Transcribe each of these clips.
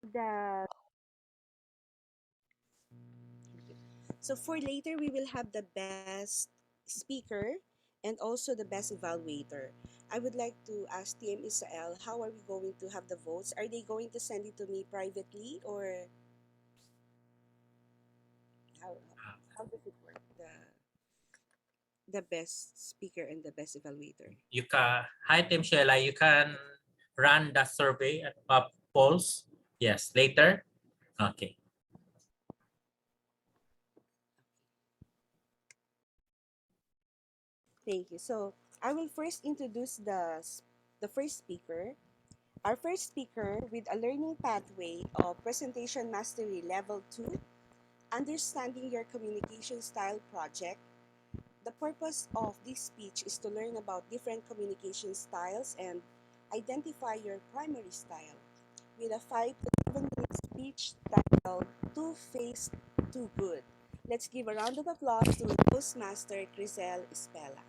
The So for later, we will have the best speaker and also the best evaluator. I would like to ask TM Israel, how are we going to have the votes? Are they going to send it to me privately, or how, how does it work? The best speaker and the best evaluator. You can, hi Team Sheila, you can run the survey at polls. Yes, later. Okay. Thank you. So I will first introduce the first speaker. Our first speaker with a learning pathway of Presentation Mastery Level 2, Understanding Your Communication Style Project. The purpose of this speech is to learn about different communication styles and identify your primary style with a 5 to 7 minute speech titled Too Faced, Too Good. Let's give a round of applause to Toastmaster Crisel Espela.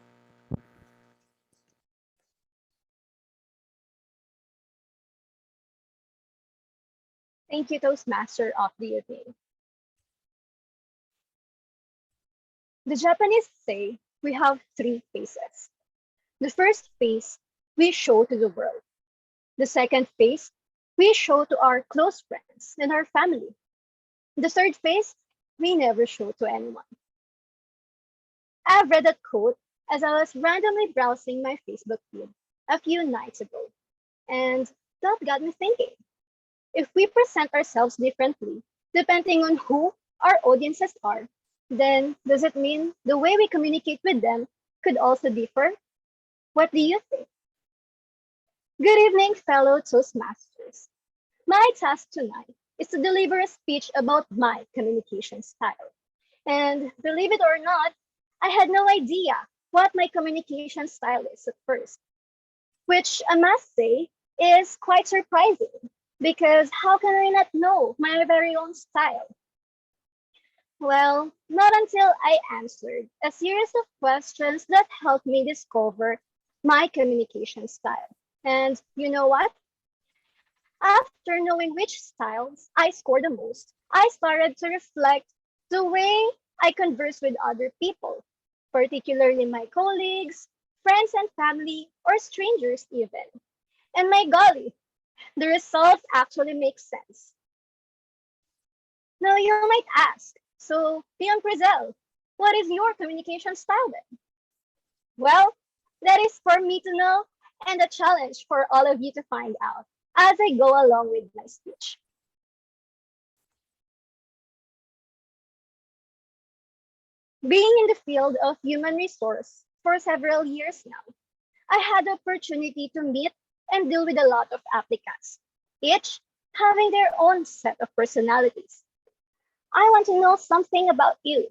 Thank you, Toastmaster of the evening. The Japanese say we have three faces. The first face we show to the world. The second face we show to our close friends and our family. The third face we never show to anyone. I've read that quote as I was randomly browsing my Facebook feed a few nights ago, and that got me thinking. If we present ourselves differently, depending on who our audiences are, then does it mean the way we communicate with them could also differ? What do you think? Good evening, fellow Toastmasters. My task tonight is to deliver a speech about my communication style. And believe it or not, I had no idea what my communication style is at first, which I must say is quite surprising because how can I not know my very own style? Well, not until I answered a series of questions that helped me discover my communication style. And you know what? After knowing which styles I score the most, I started to reflect the way I converse with other people, particularly my colleagues, friends and family, or strangers even. And my golly, the results actually make sense. Now you might ask, so Leon Frizzell, what is your communication style then? Well, that is for me to know and a challenge for all of you to find out as I go along with my speech. Being in the field of human resource for several years now, I had the opportunity to meet and deal with a lot of applicants, each having their own set of personalities. I want to know something about you.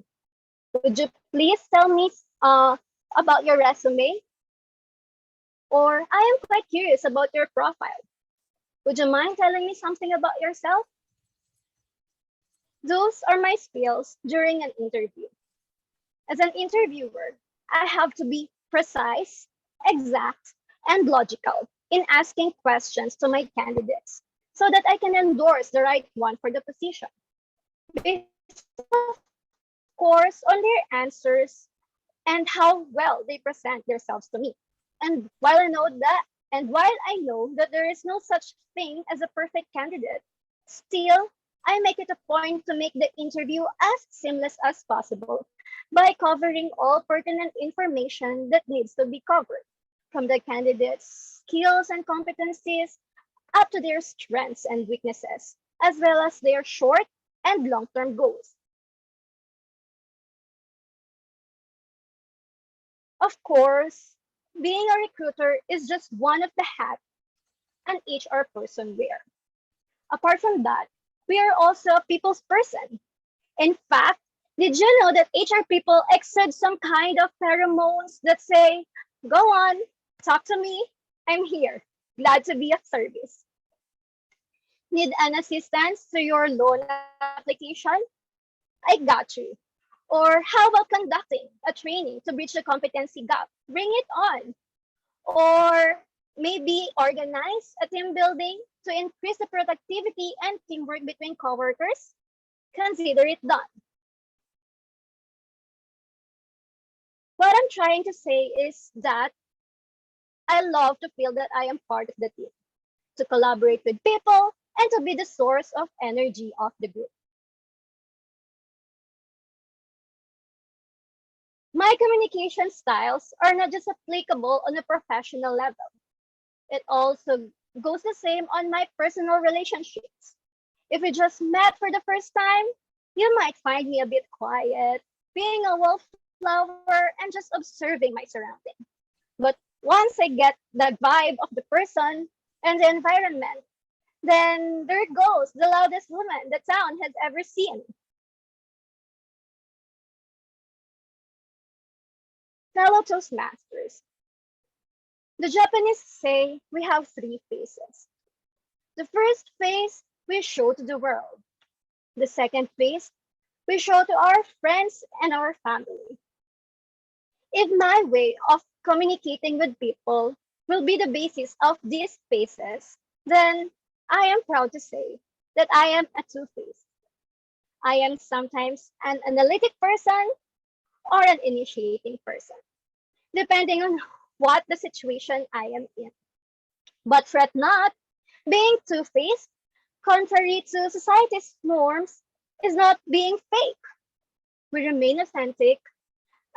Would you please tell me about your resume? Or I am quite curious about your profile. Would you mind telling me something about yourself? Those are my skills during an interview. As an interviewer, I have to be precise, exact, and logical in asking questions to my candidates so that I can endorse the right one for the position. Based, of course, on their answers and how well they present themselves to me. And while I know that there is no such thing as a perfect candidate, still I make it a point to make the interview as seamless as possible by covering all pertinent information that needs to be covered, from the candidate's skills and competencies up to their strengths and weaknesses, as well as their short and long-term goals. Of course, being a recruiter is just one of the hats an HR person wear. Apart from that, we are also a people's person. In fact, did you know that HR people exude some kind of pheromones that say, go on, talk to me, I'm here, glad to be of service. Need an assistance to your loan application? I got you. Or how about conducting a training to bridge the competency gap? Bring it on. Or maybe organize a team building to increase the productivity and teamwork between coworkers, consider it done. What I'm trying to say is that I love to feel that I am part of the team, to collaborate with people, and to be the source of energy of the group. My communication styles are not just applicable on a professional level. It also goes the same on my personal relationships. If we just met for the first time, you might find me a bit quiet, being a wallflower, and just observing my surroundings. But once I get the vibe of the person and the environment, then there goes the loudest woman the town has ever seen. Fellow Toastmasters, the Japanese say we have three faces. The first face we show to the world. The second face we show to our friends and our family. If my way of communicating with people will be the basis of these faces, then I am proud to say that I am a two-faced. I am sometimes an analytic person or an initiating person, depending on what the situation I am in. But fret not, being two-faced, contrary to society's norms, is not being fake. We remain authentic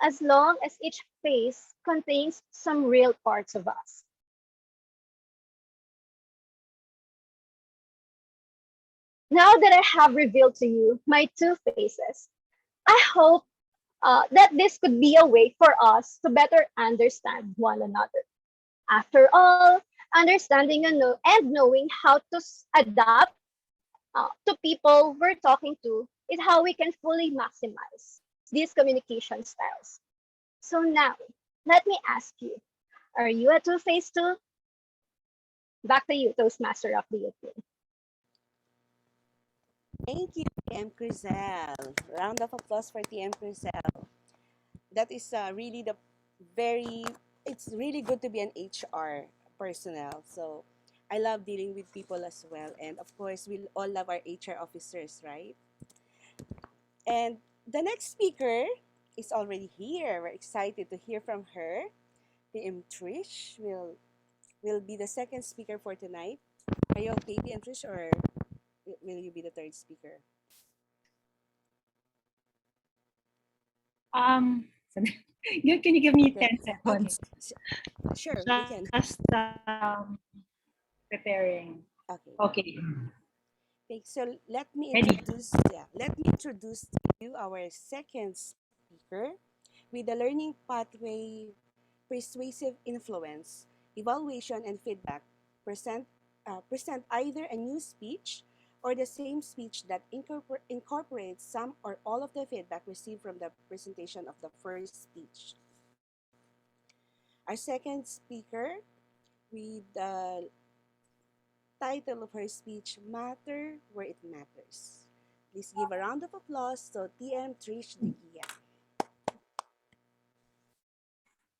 as long as each face contains some real parts of us. Now that I have revealed to you my two faces, I hope that this could be a way for us to better understand one another. After all, understanding and knowing how to adapt to people we're talking to is how we can fully maximize these communication styles. So now, let me ask you, are you a two-faced too? Back to you, Toastmaster of the evening. Thank you, TM Crisel. Round of applause for TM Crisel. That is really very, it's really good to be an HR personnel. So I love dealing with people as well. And of course, we all love our HR officers, right? And the next speaker is already here. We're excited to hear from her. TM Trish will be the second speaker for tonight. Are you okay, TM Trish, or will you be the third speaker? So can you give me Okay. 10 Okay. seconds? Sure, we can. Just preparing. Okay. Okay, Okay, so ready. let me introduce to you our second speaker with the learning pathway persuasive influence, evaluation and feedback. Present present either a new speech or the same speech that incorporates some or all of the feedback received from the presentation of the first speech. Our second speaker with the title of her speech, Matter Where It Matters. Please give a round of applause to TM Trish Digia.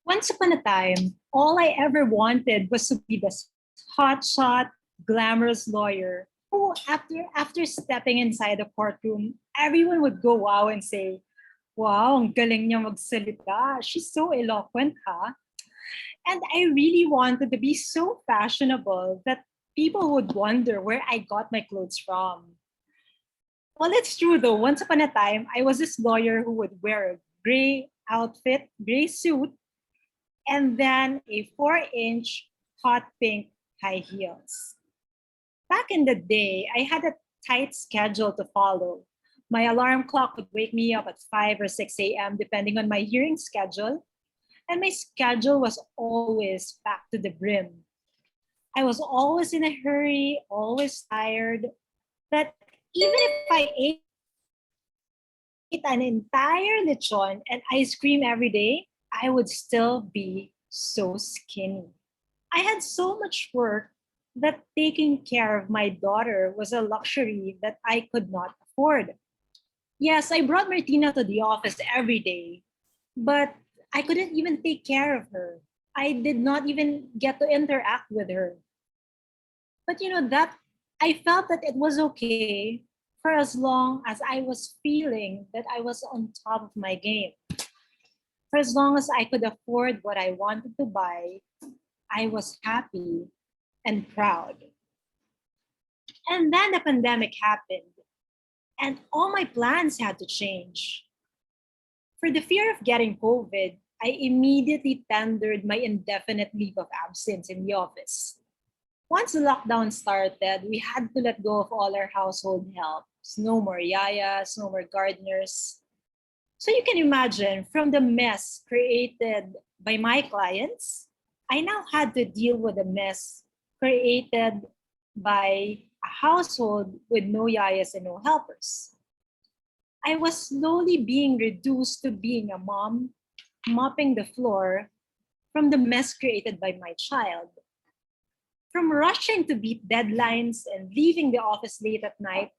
Once upon a time, all I ever wanted was to be this hotshot, glamorous lawyer who, after stepping inside the courtroom, everyone would go wow and say, "Wow, ang galing niya magsalita. She's so eloquent, ha?" And I really wanted to be so fashionable that people would wonder where I got my clothes from. Well, it's true though. Once upon a time, I was this lawyer who would wear a gray outfit, gray suit, and then a 4-inch hot pink high heels. Back in the day, I had a tight schedule to follow. My alarm clock would wake me up at 5 or 6 a.m., depending on my hearing schedule, and my schedule was always packed to the brim. I was always in a hurry, always tired, that even if I ate an entire lechon and ice cream every day, I would still be so skinny. I had so much work that taking care of my daughter was a luxury that I could not afford. Yes, I brought Martina to the office every day, but I couldn't even take care of her. I did not even get to interact with her. But that I felt that it was okay for as long as I was feeling that I was on top of my game. For as long as I could afford what I wanted to buy, I was happy and proud. And then the pandemic happened, and all my plans had to change. For the fear of getting COVID, I immediately tendered my indefinite leave of absence in the office. Once the lockdown started, we had to let go of all our household helps. No more yayas, no more gardeners. So you can imagine, from the mess created by my clients, I now had to deal with a mess created by a household with no yayas and no helpers. I was slowly being reduced to being a mom, mopping the floor from the mess created by my child. From rushing to beat deadlines and leaving the office late at night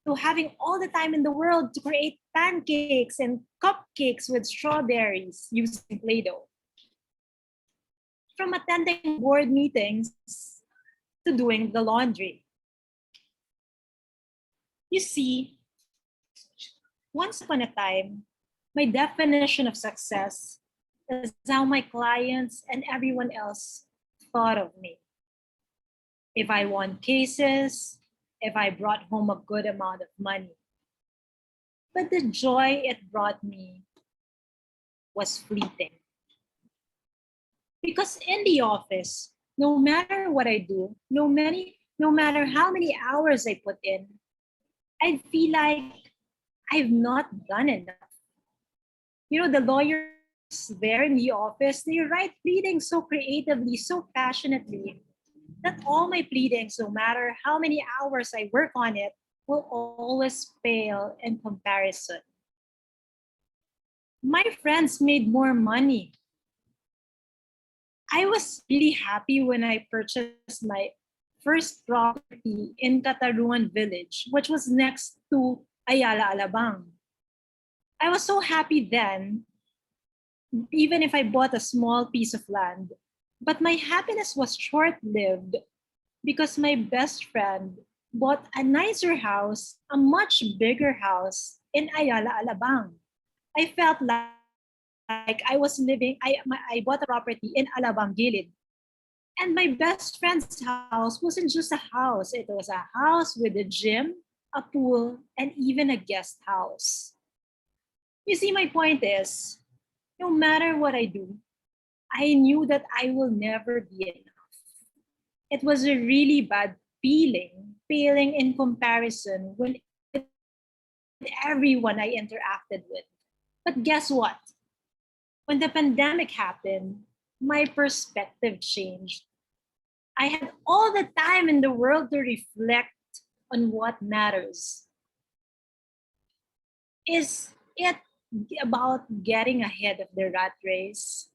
to having all the time in the world to create pancakes and cupcakes with strawberries using Play Doh. From attending board meetings to doing the laundry. You see, once upon a time, my definition of success is how my clients and everyone else thought of me. If I won cases, if I brought home a good amount of money. But the joy it brought me was fleeting. Because in the office, no matter what I do, no matter how many hours I put in, I feel like I've not done enough. You know, the lawyers there in the office, they write pleadings so creatively, so passionately, that all my pleadings, no matter how many hours I work on it, will always pale in comparison. My friends made more money. I was really happy when I purchased my first property in Catarungan village, which was next to Ayala Alabang. I was so happy then, even if I bought a small piece of land. But my happiness was short lived because my best friend bought a nicer house, a much bigger house in Ayala Alabang. I felt like I bought a property in Alabang Gilid. And my best friend's house wasn't just a house, it was a house with a gym, a pool, and even a guest house. You see, my point is, no matter what I do, I knew that I will never be enough. It was a really bad feeling in comparison with everyone I interacted with. But guess what? When the pandemic happened, my perspective changed. I had all the time in the world to reflect on what matters. Is it about getting ahead of the rat race?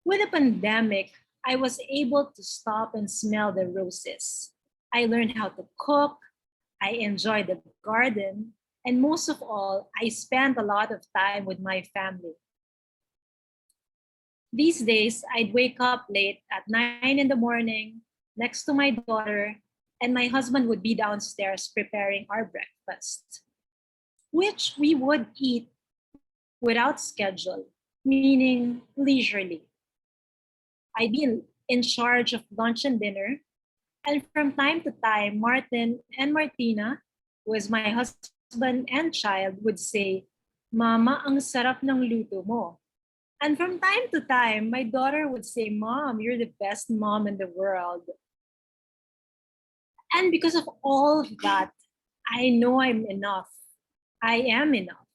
With the pandemic, I was able to stop and smell the roses. I learned how to cook, I enjoyed the garden, and most of all, I spent a lot of time with my family. These days, I'd wake up late at 9 in the morning next to my daughter, and my husband would be downstairs preparing our breakfast, which we would eat without schedule, meaning leisurely. I'd be in charge of lunch and dinner, and from time to time, Martin and Martina, who is my husband and child, would say, "Mama, ang sarap ng luto mo." And from time to time, my daughter would say, "Mom, you're the best mom in the world." And because of all of that, I know I'm enough. I am enough.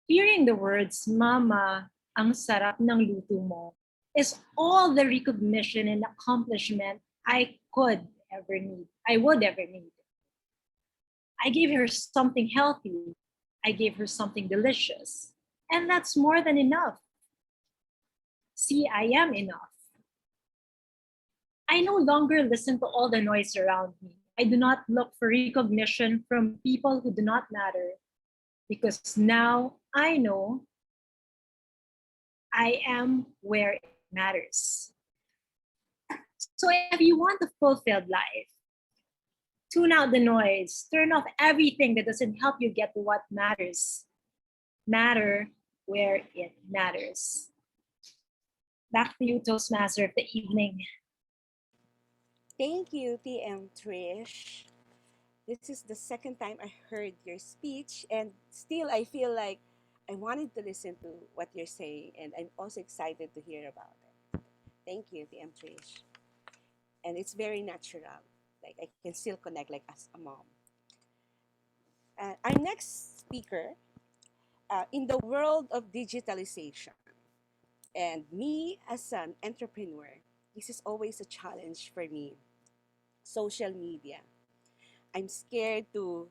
Hearing the words, "Mama, ang sarap ng luto mo," is all the recognition and accomplishment I could ever need. I would ever need. I gave her something healthy. I gave her something delicious. And that's more than enough. See, I am enough. I no longer listen to all the noise around me. I do not look for recognition from people who do not matter because now I know I am where it matters. So if you want a fulfilled life, tune out the noise, turn off everything that doesn't help you get to what matters. Matter where it matters. Back to you, Toastmaster of the evening. Thank you, TM Trish. This is the second time I heard your speech, and still I feel like I wanted to listen to what you're saying, and I'm also excited to hear about it. Thank you, TM Trish. And it's very natural. Like I can still connect like as a mom. Our next speaker, in the world of digitalization, and me as an entrepreneur, this is always a challenge for me. Social media. I'm scared to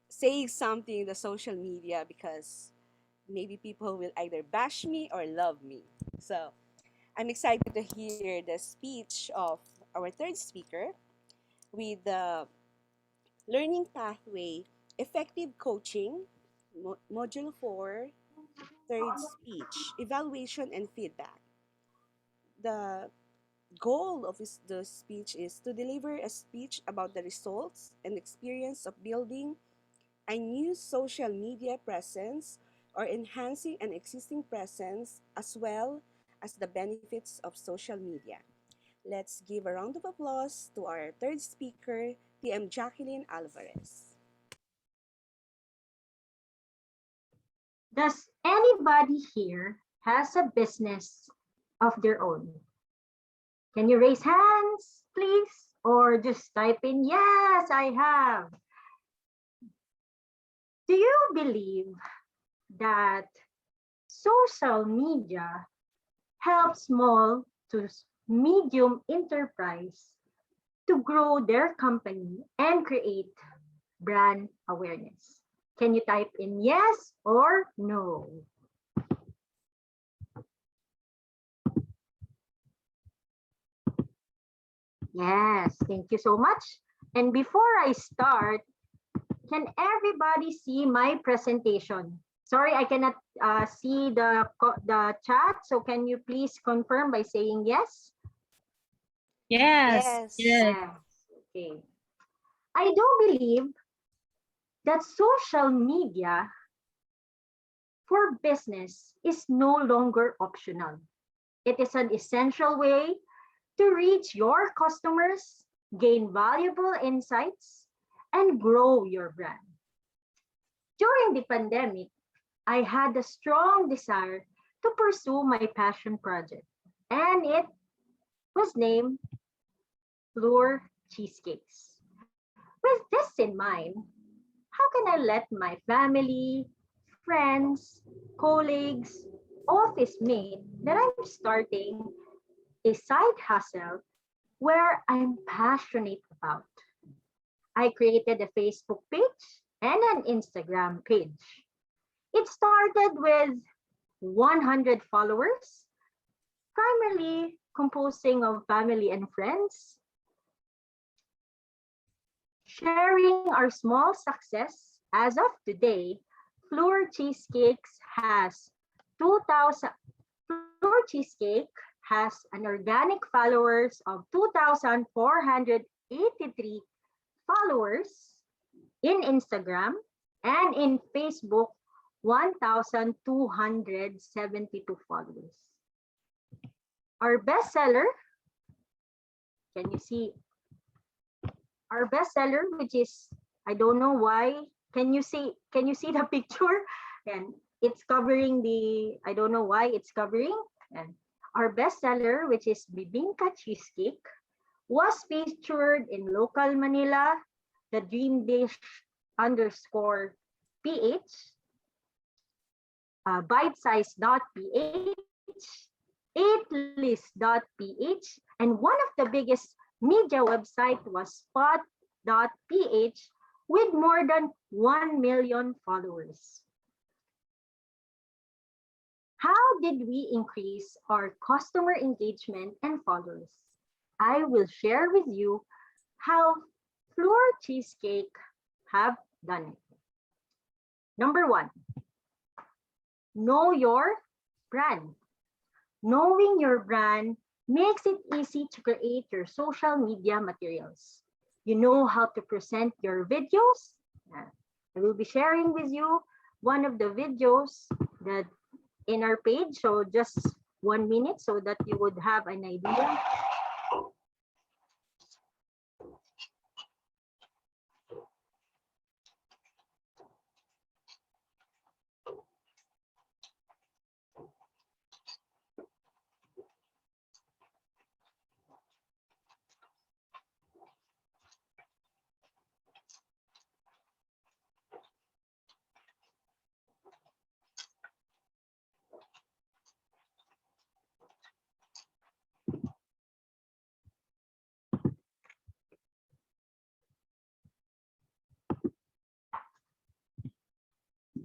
say something in the social media because maybe people will either bash me or love me. So I'm excited to hear the speech of our third speaker with the learning pathway, effective coaching, module 4, third speech, evaluation and feedback. The goal of the speech is to deliver a speech about the results and experience of building a new social media presence or enhancing an existing presence, as well as the benefits of social media. Let's give a round of applause to our third speaker, TM Jacqueline Alvarez. Does anybody here has a business of their own? Can you raise hands, please? Or just type in, yes, I have. Do you believe that social media helps small to medium enterprise to grow their company and create brand awareness? Can you type in yes or no? Yes, thank you so much. And before I start, can everybody see my presentation? Sorry, I cannot see the chat. So can you please confirm by saying yes? Yes. Yes. Yes. Yes. Okay. I do believe that social media for business is no longer optional. It is an essential way to reach your customers, gain valuable insights, and grow your brand. During the pandemic, I had a strong desire to pursue my passion project, and it was named Fleur Cheesecakes. With this in mind, how can I let my family, friends, colleagues, office mate that I'm starting a side hustle where I'm passionate about? I created a Facebook page and an Instagram page. It started with 100 followers, primarily composing of family and friends, sharing our small success. As of today, Fleur Cheesecakes has 2,000. Fleur Cheesecake has an organic followers of 2,483 followers in Instagram, and in Facebook, 1,272 followers. Our bestseller, can you see our bestseller, which is, I don't know why, can you see the picture? And it's covering the, I don't know why it's covering. And our bestseller, which is Bibingka Cheesecake, was featured in Local Manila, the Dream Dish underscore PH, bitesize.ph, eatlist.ph, and one of the biggest media website was spot.ph with more than 1 million followers. How did we increase our customer engagement and followers? I will share with you how Fleur Cheesecake have done it. Number 1, know your brand. Knowing your brand makes it easy to create your social media materials. You know how to present your videos? I will be sharing with you one of the videos that in our page, so just 1 minute so that you would have an idea.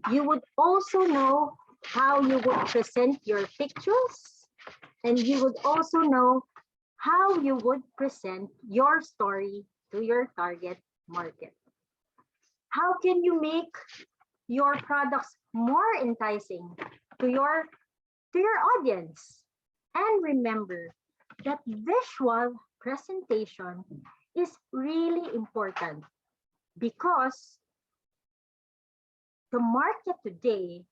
You would also know how you would present your pictures, and you would also know how you would present your story to your target market. How can you make your products more enticing to your audience? And remember that visual presentation is really important because the market today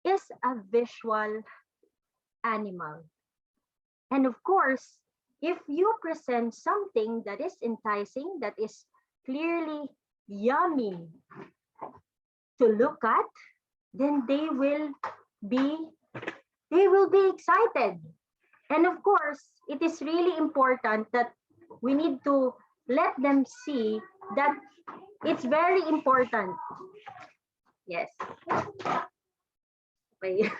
is a visual animal. And of course, if you present something that is enticing, that is clearly yummy to look at, then be they will be excited. And of course, it is really important that we need to let them see that it's very important. Yes. Okay.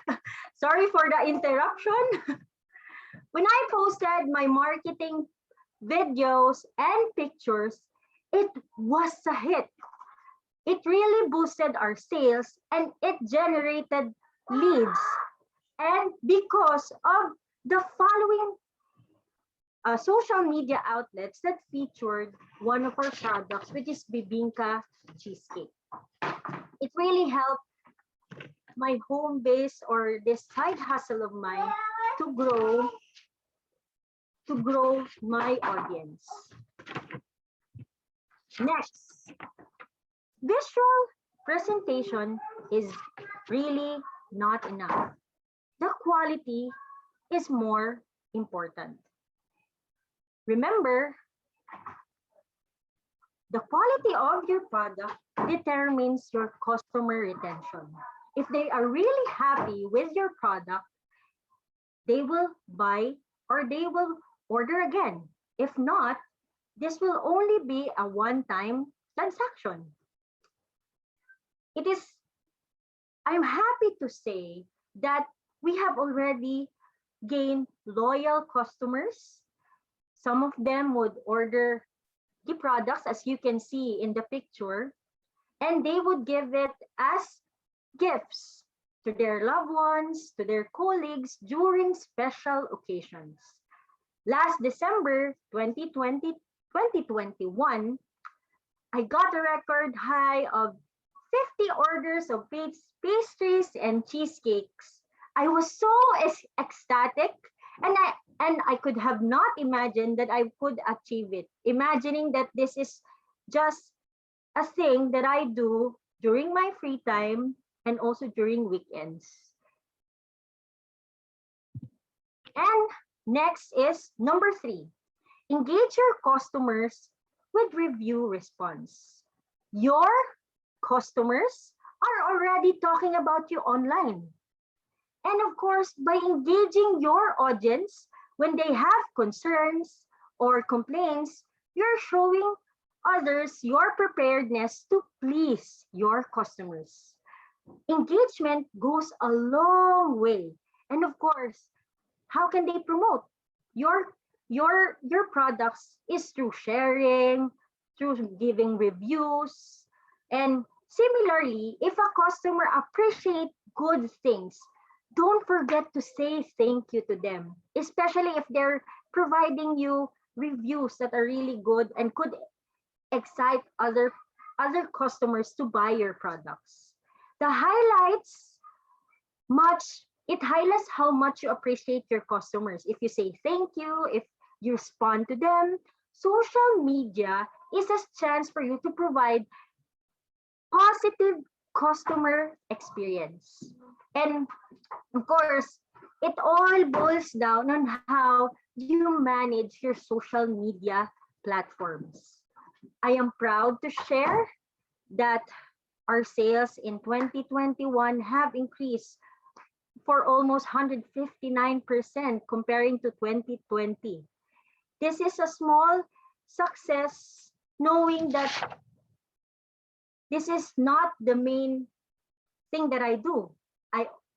Sorry for the interruption. When I posted my marketing videos and pictures, it was a hit. It really boosted our sales and it generated leads. And because of the following social media outlets that featured one of our products, which is Bibingka cheesecake. It really helped my home base or this side hustle of mine to grow my audience. Next, visual presentation is really not enough. The quality is more important. Remember, the quality of your product determines your customer retention. If they are really happy with your product, they will buy or they will order again. If not, this will only be a one-time transaction. I'm happy to say that we have already gained loyal customers. Some of them would order the products as you can see in the picture, and they would give it as gifts to their loved ones, to their colleagues during special occasions. Last December 2021, I got a record high of 50 orders of pastries and cheesecakes. I was so ecstatic, and I could have not imagined that I could achieve it. Imagining that this is just a thing that I do during my free time and also during weekends. And next is number 3. Engage your customers with review response. Your customers are already talking about you online. And of course, by engaging your audience when they have concerns or complaints, you're showing others your preparedness to please your customers. Engagement goes a long way. And of course, how can they promote your products is through sharing, through giving reviews. And similarly, if a customer appreciates good things, don't forget to say thank you to them, especially if they're providing you reviews that are really good and could excite other customers to buy your products. The highlights much It highlights how much you appreciate your customers. If you say thank you, if you respond to them, social media is a chance for you to provide positive customer experience. And of course, it all boils down on how you manage your social media platforms. I am proud to share that our sales in 2021 have increased for almost 159% comparing to 2020. This is a small success knowing that this is not the main thing that I do.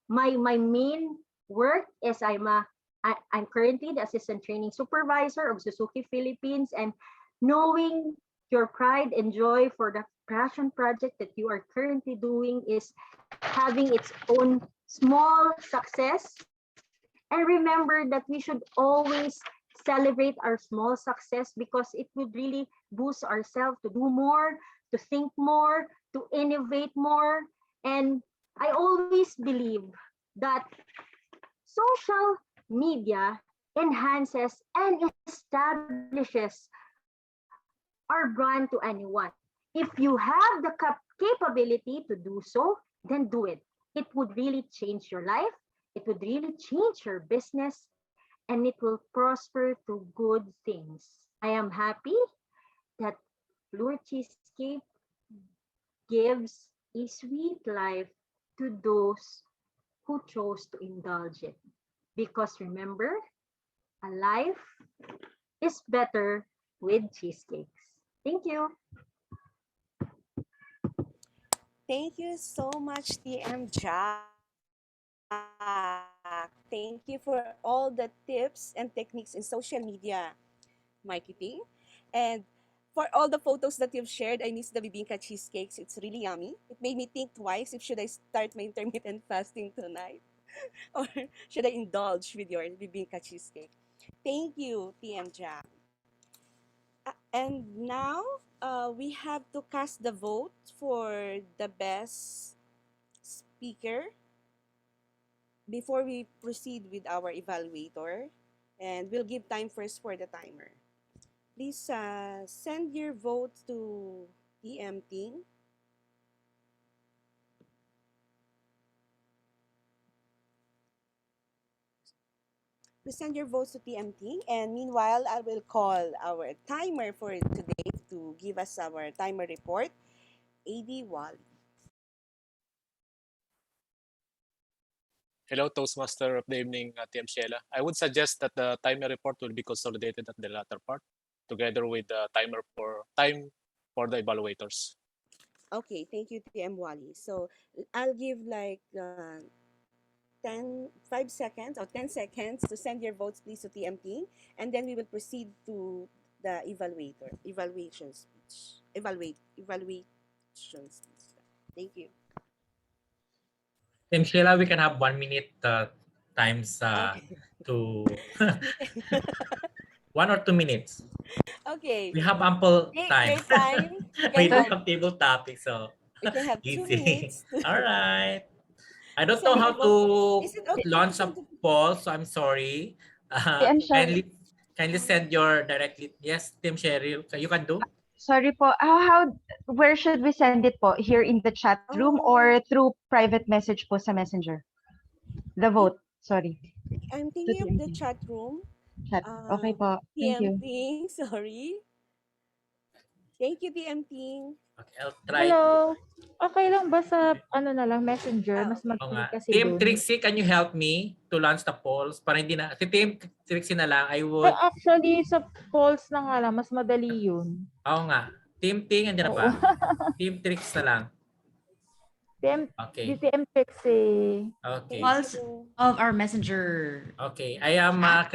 My main work is I'm currently the assistant training supervisor of Suzuki Philippines, and knowing your pride and joy for the passion project that you are currently doing is having its own small success. And remember that we should always celebrate our small success because it would really boost ourselves to do more, to think more, to innovate more. And I always believe that social media enhances and establishes our brand to anyone. If you have the capability to do so, then do it. It would really change your life. It would really change your business, and it will prosper to good things. I am happy that Fleur Cheesecake gives a sweet life to those who chose to indulge it. Because remember, a life is better with cheesecakes. Thank you. Thank you so much, TM Jack. Thank you for all the tips and techniques in social media marketing. And for all the photos that you've shared, I miss the bibingka cheesecakes. It's really yummy. It made me think twice if should I start my intermittent fasting tonight or should I indulge with your bibingka cheesecake. Thank you, TM Jack. And now we have to cast the vote for the best speaker before we proceed with our evaluator. And we'll give time first for the timer. Please send your vote to TM Ting. Please send your votes to TM Ting. And meanwhile, I will call our timer for today to give us our timer report. AD Wally. Hello, Toastmaster of the evening, TM Sheila. I would suggest that the timer report will be consolidated at the latter part, together with the time for the evaluators. Okay, thank you, TM Wally. So I'll give like 5 seconds or 10 seconds to send your votes, please, to TM Ting, and then we will proceed to the evaluation speech. Evaluation speech. Thank you. Team Sheila, we can have 1 minute times Okay. to 1 or 2 minutes. Okay. We have ample Take time. your time. We don't have table topic, so We can have 2 easy. minutes to, All right. I to don't know send how your votes. to Is it okay to launch a send it? poll, so I'm sorry. TM Shell, Kindly send your directly. Yes, Team Cheryl, you can do. sorry po. Where should we send it po? Here in the chat room Oh, or through private message po sa messenger? The it, vote, sorry. I'm To thinking of the TMT. chat room. Chat. Okay po. Thank TM you. Ting, sorry. Thank you, TM Ting. Okay, I'll try. Hello. Okay lang ba sa ano na lang messenger? Mas Okay. Oo madali nga. kasi Team doon. Trixie, can you help me to launch the polls? Para hindi na, si Team Trixie na lang, I Ay, would, actually, sa polls na nga lang, mas madali yun. oo nga. Team Ting, andyan na Oo. ba? Team Trix na lang. Okay. DTM Pixie. Okay. Thank Calls you. of our messenger. Okay. I am chat.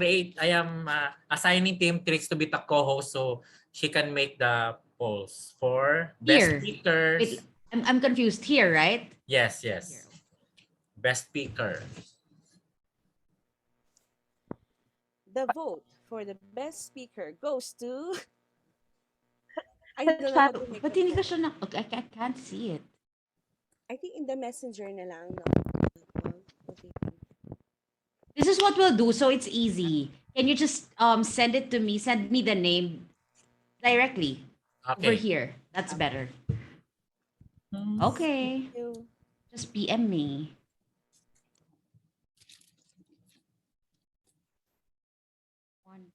assigning Team Trix to be the co-host so she can make the polls for best Here. speakers. Wait, I'm confused. Here, right? Yes, yes. Best speaker. The vote for the best speaker goes to... I Sa don't know how chat. to make But the hindi ko poll. siya na... Okay, I can't see it. I think in the messenger na lang, no? Okay. is what we'll do. So it's easy. Can you just send it to me? Send me the name directly over Okay. here. That's better. Hmm. Okay. Thank you. Just PM me. One.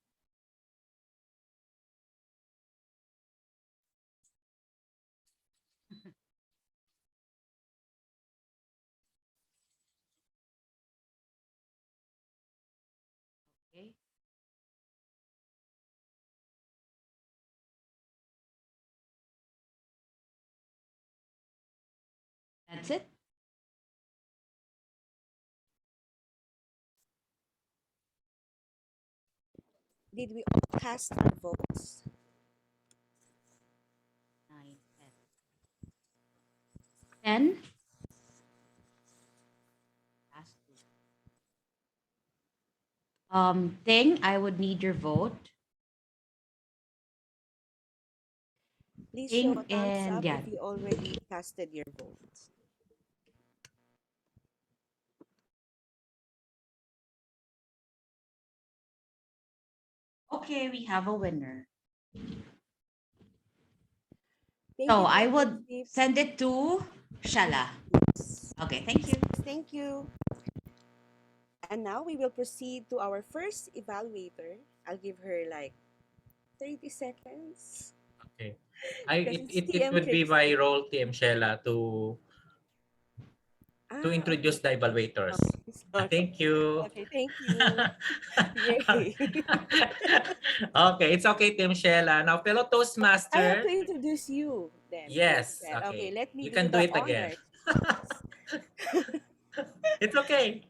Okay. That's it. Did we all cast our votes? 9, 10. 10. Thing, I would need your vote. Please show Thing a thumbs and up yeah. if you already casted your vote. Okay, we have a winner. Thank So you, I Table would Tips. send it to Shala. Okay, thank you. Thank you. And now we will proceed to our first evaluator. I'll give her like 30 seconds Okay. because it's It TM would be my Trixie. role, TM Shella, to introduce the evaluators. Okay, sorry. Thank you. Okay, thank you. Yay. Okay, it's okay, Team Shella. Now, fellow I have Toastmaster. to introduce you then Yes, instead. Okay, okay. let me You do can do the it again. honors. It's okay.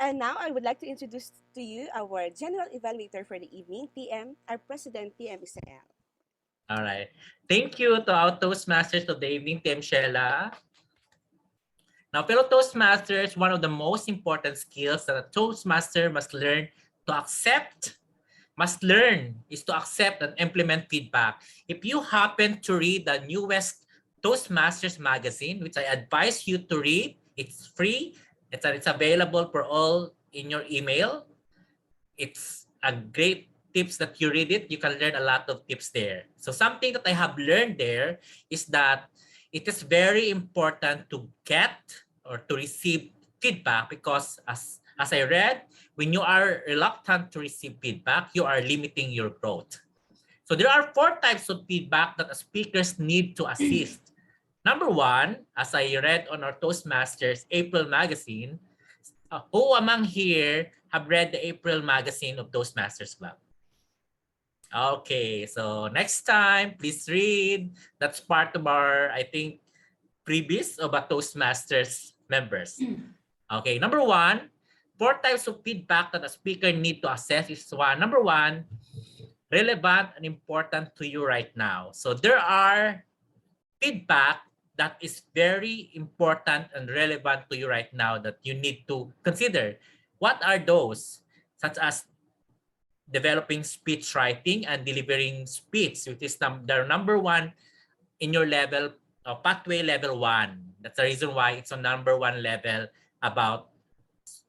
And now I would like to introduce to you our general evaluator for the evening, TM, our president, TM Israel. All right. Thank you to our Toastmasters today evening, Team Shella. Now, fellow Toastmasters, one of the most important skills that a Toastmaster must learn to accept, is to accept and implement feedback. If you happen to read the newest Toastmasters magazine, which I advise you to read, it's free. It's available for all in your email. It's a great tips that you read it. You can learn a lot of tips there. So something that I have learned there is that it is very important to get or to receive feedback, because as I read, when you are reluctant to receive feedback, you are limiting your growth. So there are 4 types of feedback that speakers need to assist. Number 1, as I read on our Toastmasters April magazine, who among here have read the April magazine of Toastmasters Club? Okay, so next time, please read. That's part of our, I think, previous of a Toastmasters members. Okay, number 1, 4 types of feedback that a speaker need to assess is number 1, relevant and important to you right now. So there are feedback that is very important and relevant to you right now that you need to consider. What are those? Such as developing speech writing and delivering speech, which is the number 1 in your level, pathway level 1. That's the reason why it's on number 1 level about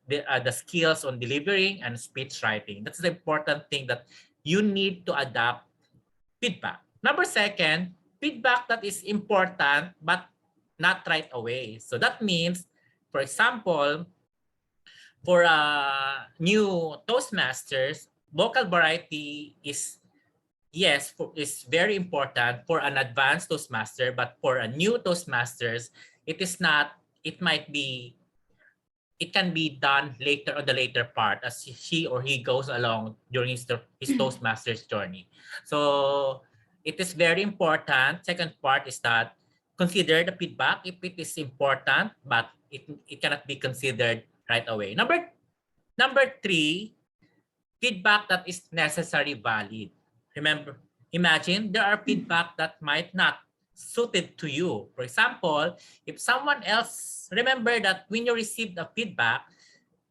the skills on delivering and speech writing. That's the important thing that you need to adapt feedback. Number 2, feedback that is important but not right away. So that means, for example, for a new Toastmasters, vocal variety is, yes, is very important for an advanced Toastmaster, but for a new Toastmasters, it is not. It might be. It can be done later on the later part as she or he goes along during his Toastmasters journey. So it is very important. Second part is that consider the feedback if it is important, but it cannot be considered right away. Number 3, feedback that is necessary valid. Remember, imagine there are feedback that might not suited to you. For example, if someone else, remember that when you receive the feedback,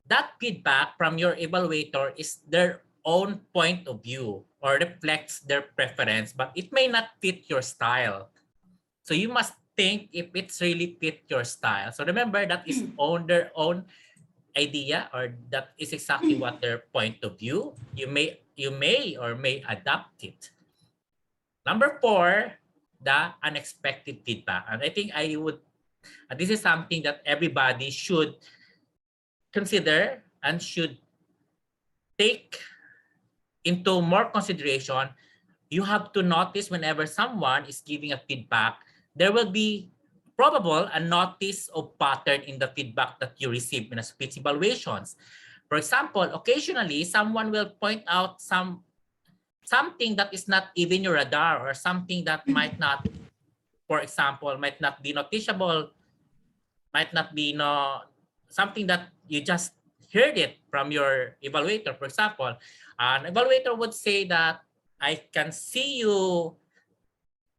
that feedback from your evaluator is their own point of view or reflects their preference, but it may not fit your style. So you must think if it's really fit your style. So remember that is on their own idea, or that is exactly what their point of view. You may or may adapt it. Number 4, the unexpected feedback. And I think this is something that everybody should consider and should take into more consideration. You have to notice whenever someone is giving a feedback, there will be probable a notice of pattern in the feedback that you receive in a speech evaluations. For example, occasionally someone will point out something that is not even your radar, or something that might not, for example, might not be noticeable, might not be something that you just heard it from your evaluator. For example, an evaluator would say that I can see you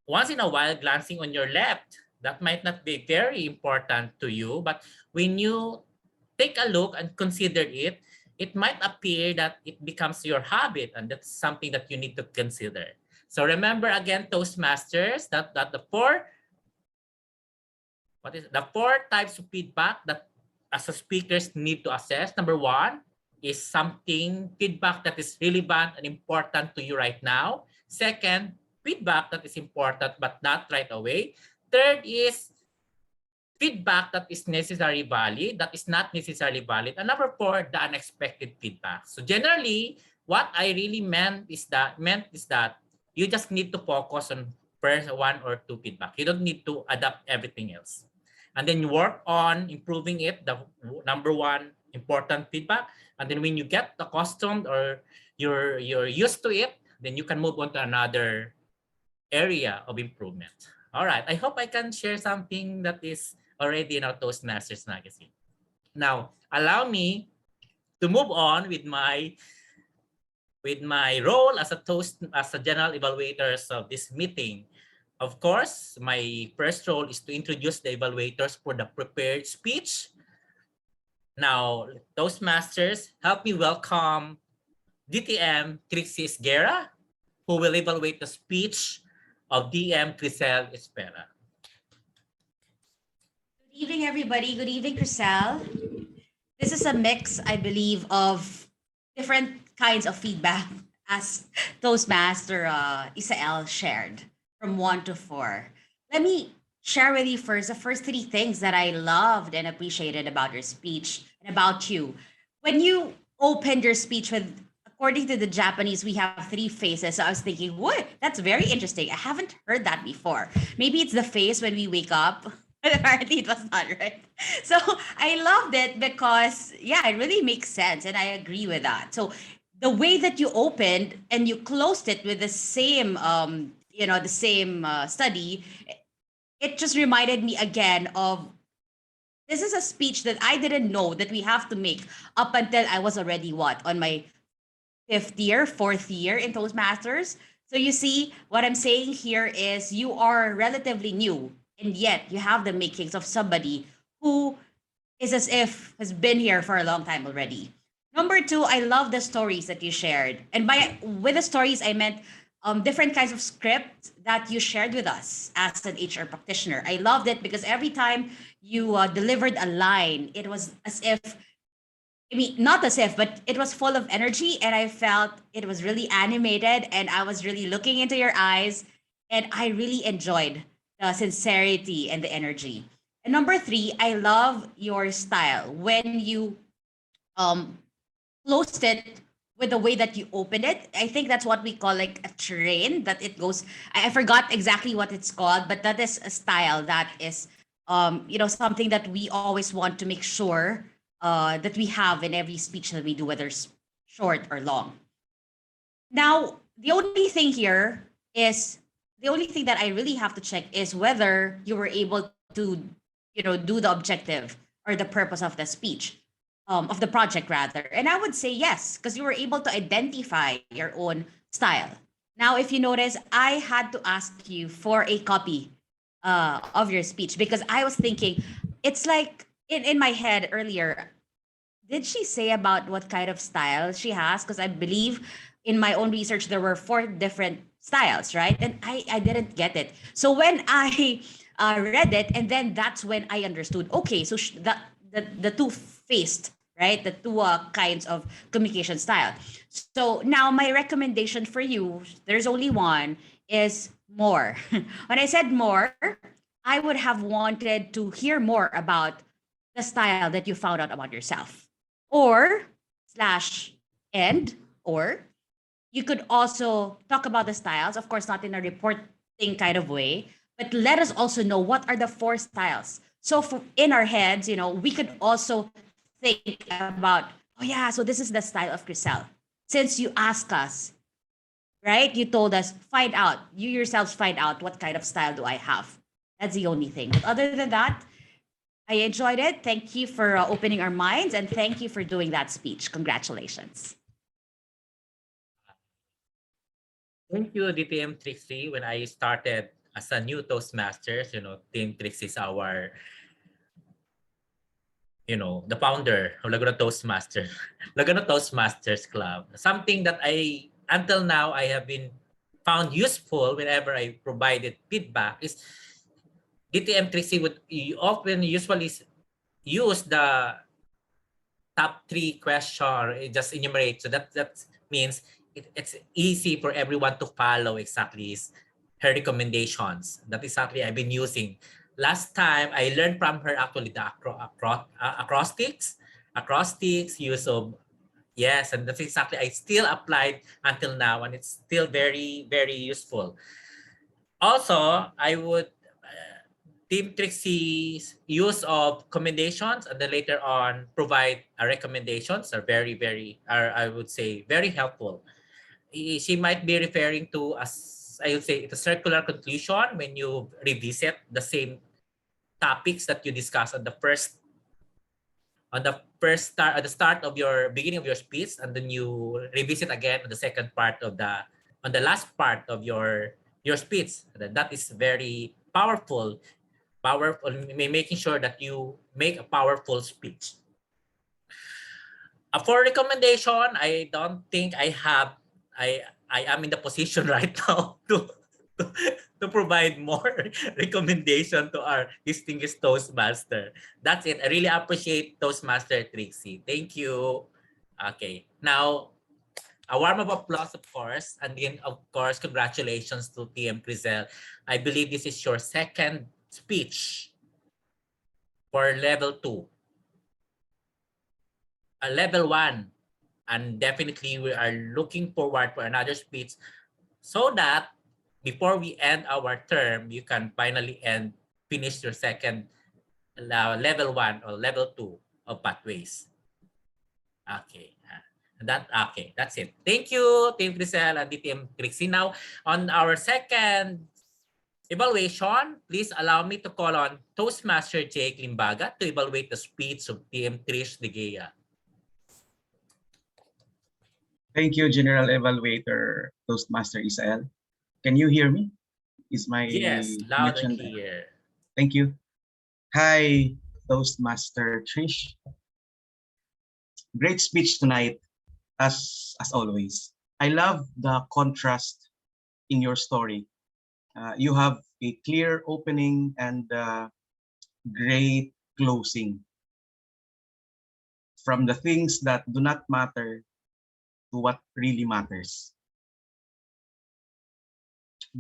once in a while glancing on your left. That might not be very important to you, but when you take a look and consider it, it might appear that it becomes your habit, and that's something that you need to consider. So remember again, Toastmasters, that the four types of feedback that as a speakers need to assess. Number 1 is something feedback that is relevant and important to you right now. Second, feedback that is important but not right away. Third is feedback that is necessarily valid, that is not necessarily valid. And number 4, the unexpected feedback. So generally, what I really meant is that you just need to focus on first 1 or 2 feedback. You don't need to adapt everything else. And then you work on improving it, the number 1 important feedback. And then when you get accustomed or you're used to it, then you can move on to another area of improvement. All right, I hope I can share something that is already in our Toastmasters magazine. Now, allow me to move on with my role as a general evaluators of this meeting. Of course, my first role is to introduce the evaluators for the prepared speech. Now, Toastmasters, help me welcome DTM Trixie Guerra, who will evaluate the speech of DM Crisel Espera. Good evening, everybody. Good evening, Crisel. This is a mix, I believe, of different kinds of feedback, as Toastmaster Isael shared, from 1 to 4. Let me share with you first the first 3 things that I loved and appreciated about your speech and about you. When you opened your speech with, according to the Japanese, we have 3 faces. So I was thinking, what? That's very interesting. I haven't heard that before. Maybe it's the face when we wake up. But apparently it was not, right? So I loved it because, yeah, it really makes sense. And I agree with that. So the way that you opened and you closed it with the same, study, it just reminded me again of, this is a speech that I didn't know that we have to make up until I was already on my 5th year, 4th year in Toastmasters. So you see, what I'm saying here is you are relatively new, and yet you have the makings of somebody who is as if has been here for a long time already. Number 2, I love the stories that you shared. And with the stories, I meant different kinds of script that you shared with us as an HR practitioner. I loved it because every time you delivered a line, it was as if, I mean, not as if, but it was full of energy, and I felt it was really animated, and I was really looking into your eyes, and I really enjoyed the sincerity and the energy. And number 3, I love your style when you um, closed it with the way that you opened it. I think that's what we call like a train, that it goes. I forgot exactly what it's called, but that is a style that is, something that we always want to make sure that we have in every speech that we do, whether it's short or long. Now, the only thing that I really have to check is whether you were able to, do the objective or the purpose of the speech, of the project rather. And I would say yes, because you were able to identify your own style. Now, if you notice, I had to ask you for a copy of your speech because I was thinking, it's like in my head earlier, did she say about what kind of style she has? Because I believe in my own research, there were 4 different styles, right? And I didn't get it. So when I read it, and then that's when I understood. Okay, so the two faced, right, the two kinds of communication style. So now my recommendation for you, there's only one, is more. When I said more, I would have wanted to hear more about the style that you found out about yourself, or slash and or you could also talk about the styles, of course, not in a reporting kind of way, but let us also know what are the four styles. So in our heads, we could also think about, oh yeah, so this is the style of Crisel. Since you ask us, right? You told us, find out, you yourselves find out what kind of style do I have. That's the only thing. But other than that, I enjoyed it. Thank you for opening our minds, and thank you for doing that speech. Congratulations. Thank you, DTM Trixie. When I started as a new Toastmasters, Team Trixie is our, the founder of Laguna Toastmasters, Laguna Toastmasters Club. Something that until now, I have been found useful whenever I provided feedback is DTM Trixie would often usually use the top 3 question or just enumerate. So that means it's easy for everyone to follow exactly her recommendations. That exactly I've been using. Last time I learned from her actually the acrostics, use of yes, and that's exactly I still applied until now, and it's still very, very useful. Also, I would Team Trixie's use of commendations and then later on provide recommendations are very, very, I would say, very helpful. She might be referring to, as I would say, the circular conclusion when you revisit the same topics that you discussed at the start of your beginning of your speech, and then you revisit again on the second part of on the last part of your speech. That is very powerful, making sure that you make a powerful speech. For recommendation, I don't think I am in the position right now to, to provide more recommendation to our distinguished Toastmaster. That's it. I really appreciate Toastmaster Trixie. Thank you. Okay. Now, a warm of applause, of course. And then, of course, congratulations to TM Crisel. I believe this is your second speech for level 2. Level 1. And definitely, we are looking forward for another speech so that before we end our term, you can finally finish your second level 1 or level 2 of pathways. Okay. Okay, that's it. Thank you, Team Crisel and Team Trixie. Now, on our second evaluation, please allow me to call on Toastmaster Jake Limbaga to evaluate the speech of TM Trish De Gea. Thank you, General Evaluator Toastmaster Isael. Can you hear me? Is my Yes, loud and connection clear. Thank you. Hi, Toastmaster Trish. Great speech tonight, as always. I love the contrast in your story. You have a clear opening and great closing. From the things that do not matter to what really matters.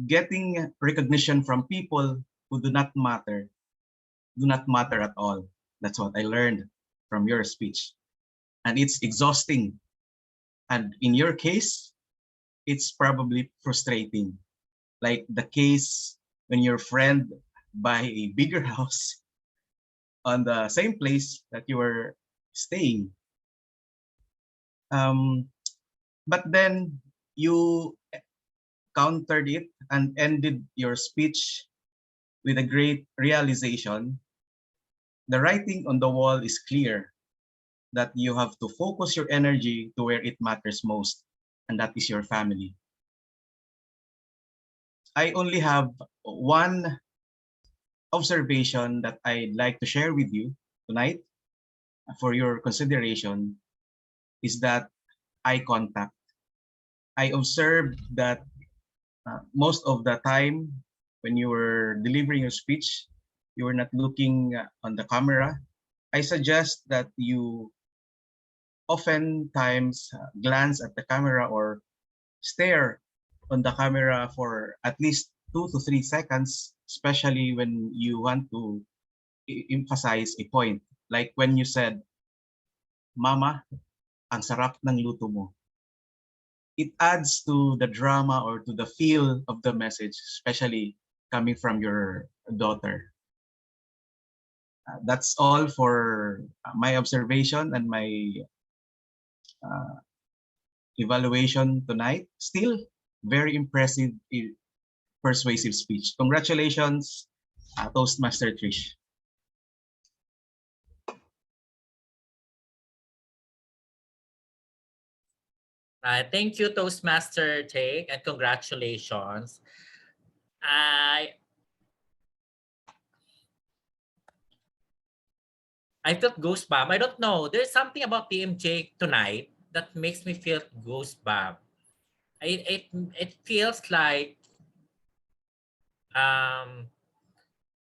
Getting recognition from people who do not matter at all. That's what I learned from your speech. And it's exhausting. And in your case, it's probably frustrating. Like the case when your friend buy a bigger house on the same place that you were staying. But then you countered it and ended your speech with a great realization. The writing on the wall is clear that you have to focus your energy to where it matters most, and that is your family. I only have one observation that I'd like to share with you tonight for your consideration is that eye contact. I observed that most of the time when you were delivering your speech, you were not looking on the camera. I suggest that you oftentimes glance at the camera or stare on the camera for at least 2 to 3 seconds, especially when you want to emphasize a point. Like when you said, Mama, ang sarap ng luto mo. It adds to the drama or to the feel of the message, especially coming from your daughter. That's all for my observation and my uh, evaluation tonight. Still, very impressive, persuasive speech. Congratulations, Toastmaster Trish. Thank you, Toastmaster Take, and congratulations. I felt goosebump. I don't know. There's something about TMJ tonight that makes me feel goosebump. It feels like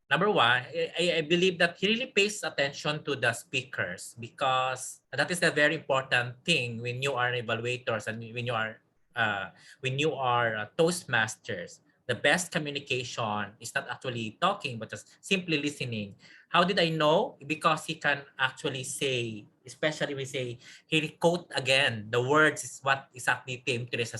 number one, I believe that he really pays attention to the speakers because that is a very important thing when you are evaluators and when you are Toastmasters. The best communication is not actually talking, but just simply listening. How did I know? Because he can actually say, especially we say, he quote again the words is what exactly Tim Teresa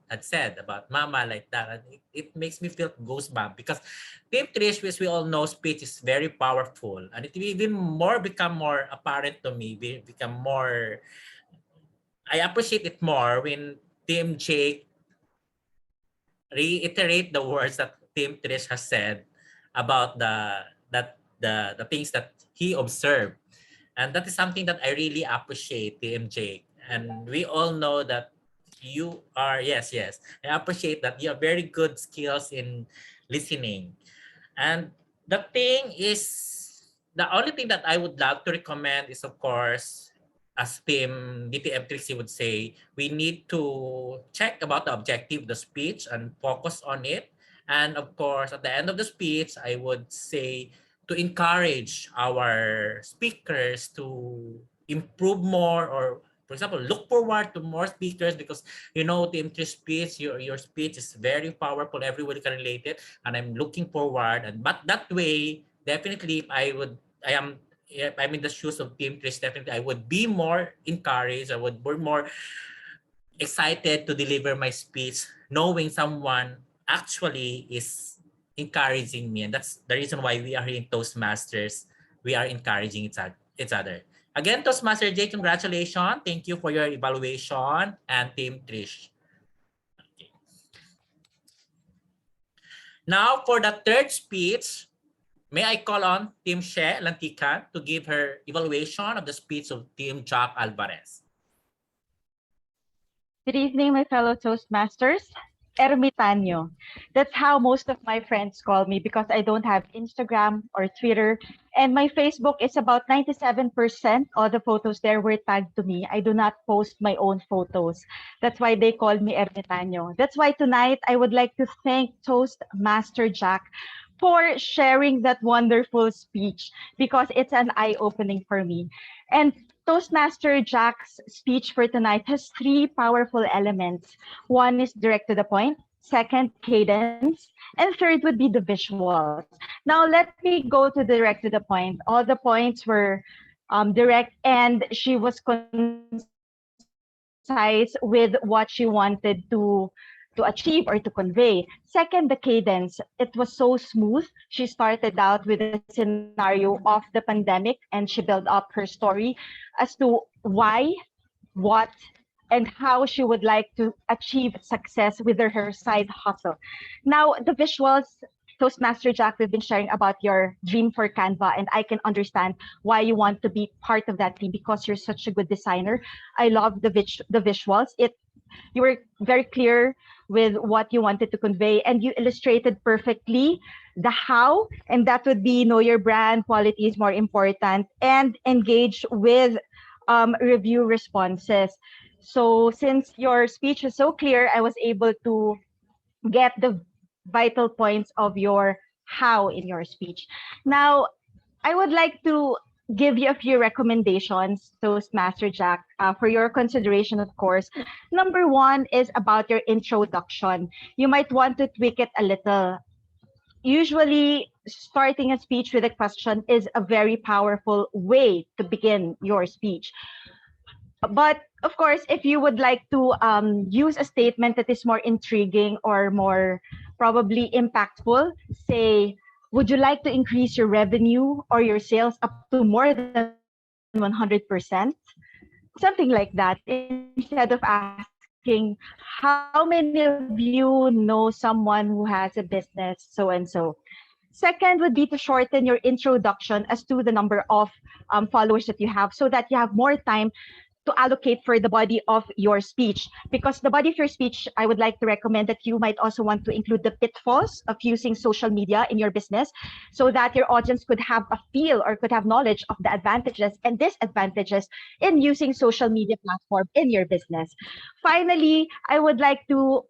had said about Mama like that. And it makes me feel goosebumps because Tim Trish, which we all know, speech is very powerful, and it will even more become more apparent to me. Become more. I appreciate it more when Tim Jake reiterate the words that Tim Trish has said about the things that he observed, and that is something that I really appreciate, Tim Jake. And we all know that you are yes. I appreciate that you have very good skills in listening. And the thing is, the only thing that I would love to recommend is, of course, as Team DTM Trixie would say, we need to check about the objective of the speech and focus on it. And of course, at the end of the speech, I would say to encourage our speakers to improve more, or for example, look forward to more speakers because the entry speech, your speech is very powerful. Everyone can relate it, and I'm looking forward. And but that way, definitely, if I'm in the shoes of Team Trish, definitely I would be more encouraged. I would be more excited to deliver my speech, knowing someone actually is encouraging me, and that's the reason why we are in Toastmasters. We are encouraging each other. Again, Toastmaster Jay, congratulations. Thank you for your evaluation, and Team Trish. Okay. Now, for the third speech, may I call on Team She Lantican to give her evaluation of the speech of Team Jack Alvarez. Good evening, my fellow Toastmasters. Ermitaño. That's how most of my friends call me because I don't have Instagram or Twitter. And my Facebook is about 97% all the photos there were tagged to me. I do not post my own photos. That's why they call me Ermitaño. That's why tonight I would like to thank Toastmaster Jack for sharing that wonderful speech because it's an eye-opening for me. And Toastmaster Jack's speech for tonight has three powerful elements. One is direct to the point, second, cadence, and third would be the visuals. Now, let me go to direct to the point. All the points were direct, and she was concise with what she wanted to achieve or to convey. Second, the cadence. It was so smooth. She started out with a scenario of the pandemic and she built up her story as to why, what, and how she would like to achieve success with her side hustle. Now, the visuals, Toastmaster Jack, we've been sharing about your dream for Canva, and I can understand why you want to be part of that team because you're such a good designer. I love the visuals. You were very clear with what you wanted to convey, and you illustrated perfectly the how, and that would be know your brand, quality is more important, and engage with review responses. So since your speech was so clear, I was able to get the vital points of your how in your speech. Now, I would like to give you a few recommendations, Toastmaster Jack, for your consideration, of course. Number one is about your introduction. You might want to tweak it a little. Usually, starting a speech with a question is a very powerful way to begin your speech. But of course, if you would like to use a statement that is more intriguing or more probably impactful, say, would you like to increase your revenue or your sales up to more than 100%? Something like that, instead of asking, how many of you know someone who has a business, so and so. Second would be to shorten your introduction as to the number of followers that you have so that you have more time to allocate for the body of your speech. Because the body of your speech, I would like to recommend that you might also want to include the pitfalls of using social media in your business so that your audience could have a feel or could have knowledge of the advantages and disadvantages in using social media platform in your business. Finally, I would like to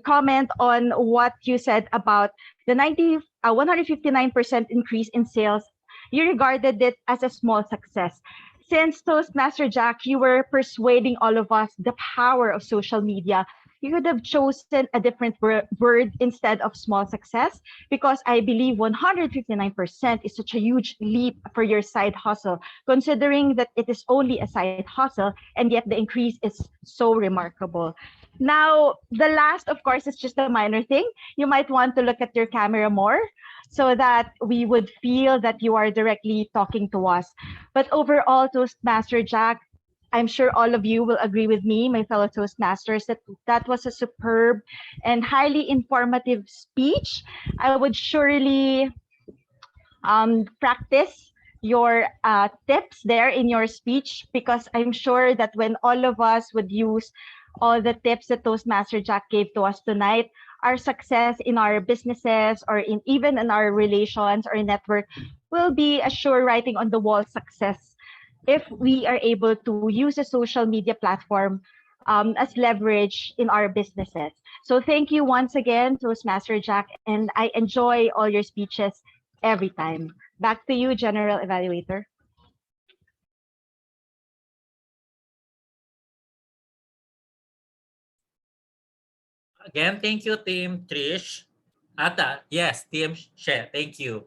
comment on what you said about the 159% increase in sales. You regarded it as a small success. Since Toastmaster Jack, you were persuading all of us the power of social media, you could have chosen a different word instead of small success because I believe 159% is such a huge leap for your side hustle, considering that it is only a side hustle and yet the increase is so remarkable. Now, the last, of course, is just a minor thing. You might want to look at your camera more so that we would feel that you are directly talking to us. But overall, Toastmaster Jack, I'm sure all of you will agree with me, my fellow Toastmasters, that that was a superb and highly informative speech. I would surely practice your tips there in your speech because I'm sure that when all of us would use all the tips that Toastmaster Jack gave to us tonight, our success in our businesses or in even in our relations or network will be a sure writing on the wall success if we are able to use a social media platform as leverage in our businesses. So thank you once again, Toastmaster Jack, and I enjoy all your speeches every time. Back to you, General Evaluator. Again, thank you, Team Trish. Yes, Team She, thank you.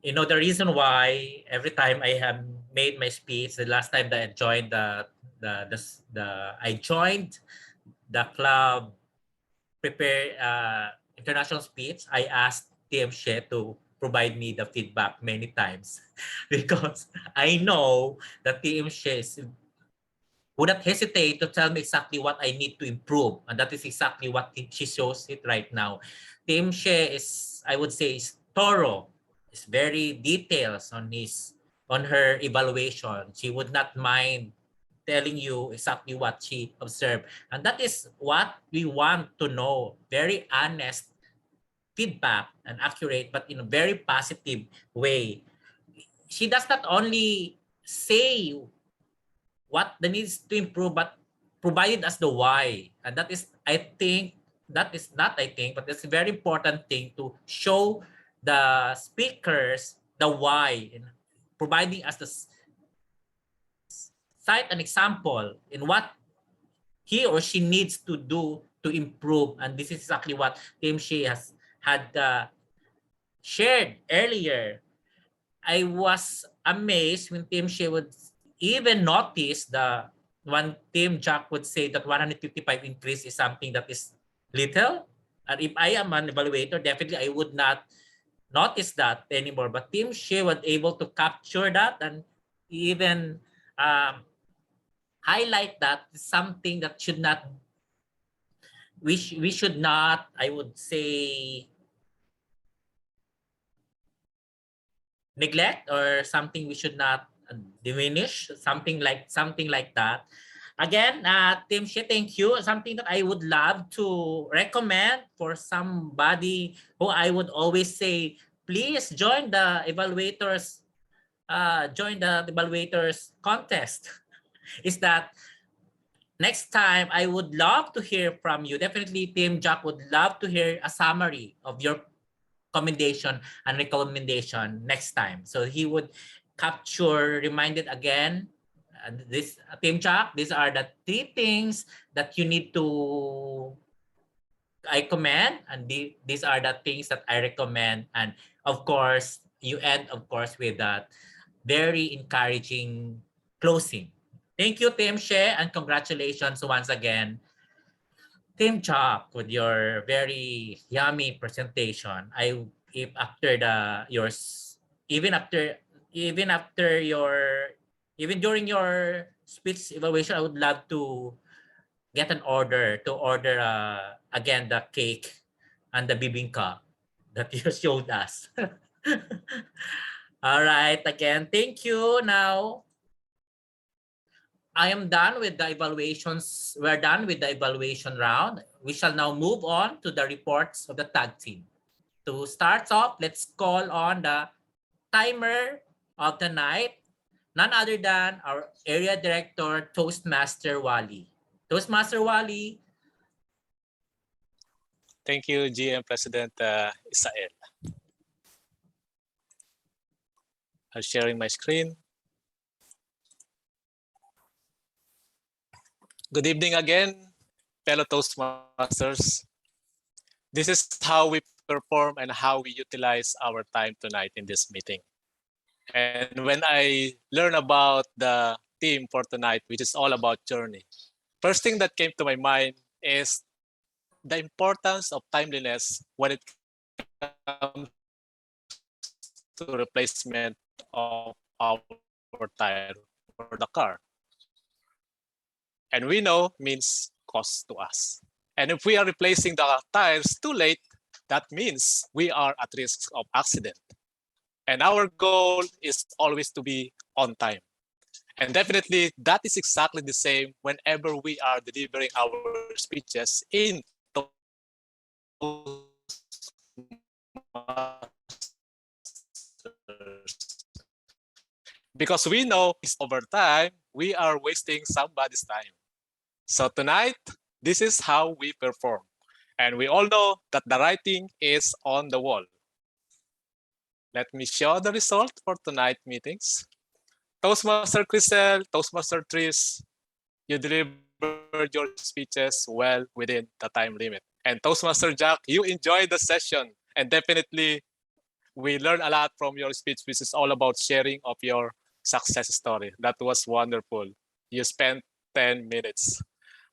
You know, the reason why every time I have made my speech, the last time that I joined I joined the club prepare international speech, I asked TM She to provide me the feedback many times because I know that TM She would not hesitate to tell me exactly what I need to improve. And that is exactly what she shows it right now. TM She is, I would say, is thorough. Is very details on her evaluation. She would not mind telling you exactly what she observed. And that is what we want to know. Very honest feedback and accurate, but in a very positive way. She does not only say what the needs to improve, but provided us the why. And that is, I think, that is not I think, but it's a very important thing to show the speakers the why and providing us the cite an example in what he or she needs to do to improve. And this is exactly what Tim Shea has had shared earlier. I was amazed when Tim Shea would even notice the one Tim Jack would say that 155 increase is something that is little. And if I am an evaluator, definitely I would not notice that anymore. But Tim Shea was able to capture that and even highlight that something that should not we should not, I would say, neglect or something we should not diminish, something like that. Again, Tim Shea, thank you. Something that I would love to recommend for somebody who I would always say, please join the evaluators contest is that next time, I would love to hear from you. Definitely, Team Jack would love to hear a summary of your commendation and recommendation next time. So he would capture, remind it again. This Team Jack, these are the 3 things that you need to I commend, and these are the things that I recommend. And of course, you end, of course, with that very encouraging closing. Thank you, Tim She, and congratulations once again, Team Chop, with your very yummy presentation. I if after the yours, even after even after your even during your speech evaluation, I would love to get an order to order again the cake and the bibingka that you showed us. All right, again, thank you. Now, I am done with the evaluations. We're done with the evaluation round. We shall now move on to the reports of the tag team. To start off, let's call on the timer of the night, none other than our area director, Toastmaster Wally. Toastmaster Wally. Thank you, GM President Isael. I'm sharing my screen. Good evening again, fellow Toastmasters. This is how we perform and how we utilize our time tonight in this meeting. And when I learned about the theme for tonight, which is all about journey, first thing that came to my mind is the importance of timeliness when it comes to replacement of our tire for the car. And we know means cost to us. And if we are replacing the tires too late, that means we are at risk of accident. And our goal is always to be on time. And definitely that is exactly the same whenever we are delivering our speeches in because we know over time we are wasting somebody's time. So tonight, this is how we perform. And we all know that the writing is on the wall. Let me show the result for tonight meetings. Toastmaster Crystal, Toastmaster Tris, you delivered your speeches well within the time limit. And Toastmaster Jack, you enjoyed the session. And definitely, we learned a lot from your speech, which is all about sharing of your success story. That was wonderful. You spent 10 minutes.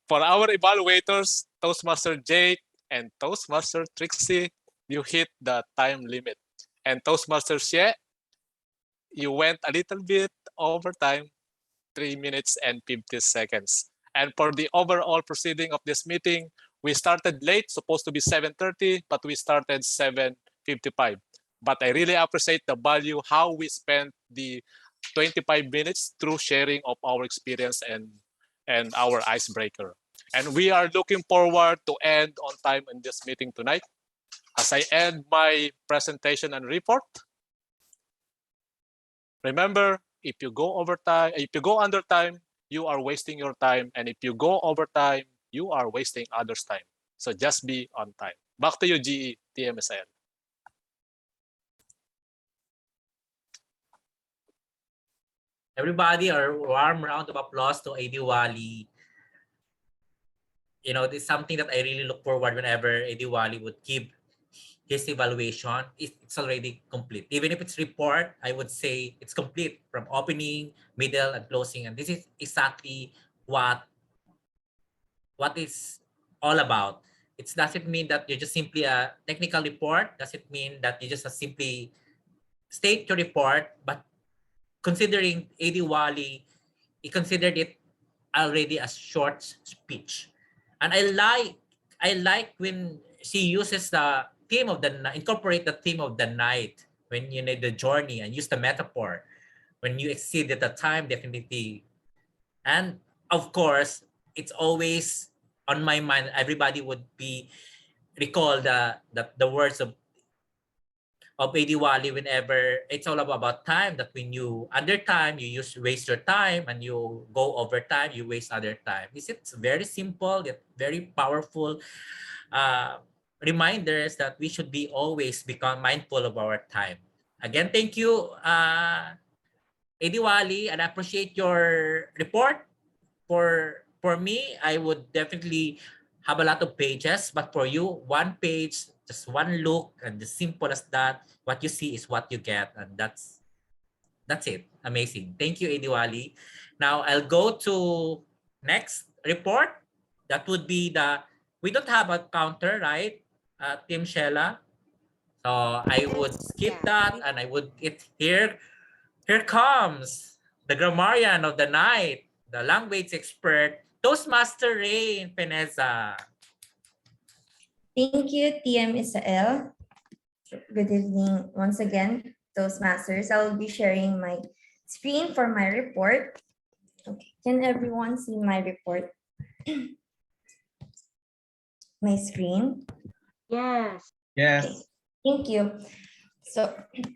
For our evaluators, Toastmaster Jake and Toastmaster Trixie, you hit the time limit. And Toastmaster Xie, you went a little bit over time, 3 minutes and 50 seconds. And for the overall proceeding of this meeting, we started late, supposed to be 7:30, but we started 7:55. But I really appreciate the value, how we spent the 25 minutes through sharing of our experience and our icebreaker. And we are looking forward to end on time in this meeting tonight. As I end my presentation and report, remember, if you go over time, if you go under time, you are wasting your time. And if you go over time, you are wasting others' time. So just be on time. Back to you, GE, TMSL. Everybody, a warm round of applause to AD Wally. You know, this is something that I really look forward whenever AD Wally would give his evaluation. It's already complete. Even if it's report, I would say it's complete from opening, middle, and closing. And this is exactly what is all about. It doesn't mean that you're just simply a technical report. Doesn't mean that you just simply state your report, but considering AD Wally, he considered it already a short speech. And I like when she uses the theme of the night, incorporate the theme of the night when you know the journey and use the metaphor. When you exceeded the time, definitely. And of course, it's always on my mind. Everybody would be recall the words of of Adiwali whenever it's all about time, that when you under time, you waste your time, and you go over time, you waste other time. It's very simple yet very powerful reminders that we should be always become mindful of our time. Again, thank you, Adiwali, and I appreciate your report. For me, I would definitely have a lot of pages, but for you, one page, just one look, and as simple as that. What you see is what you get, and that's it. Amazing. Thank you, Adiwali. Now I'll go to next report. That would be we don't have a counter, right? Team Shella. So I would Yes, skip yeah. that, and I would it here. Here comes the grammarian of the night, the language expert, Toastmaster Rain Peneza. Thank you, TM Isael. Good evening once again, Toastmasters. I will be sharing my screen for my report. Okay. Can everyone see my report? My screen? Yes. Yes. Okay. Thank you. So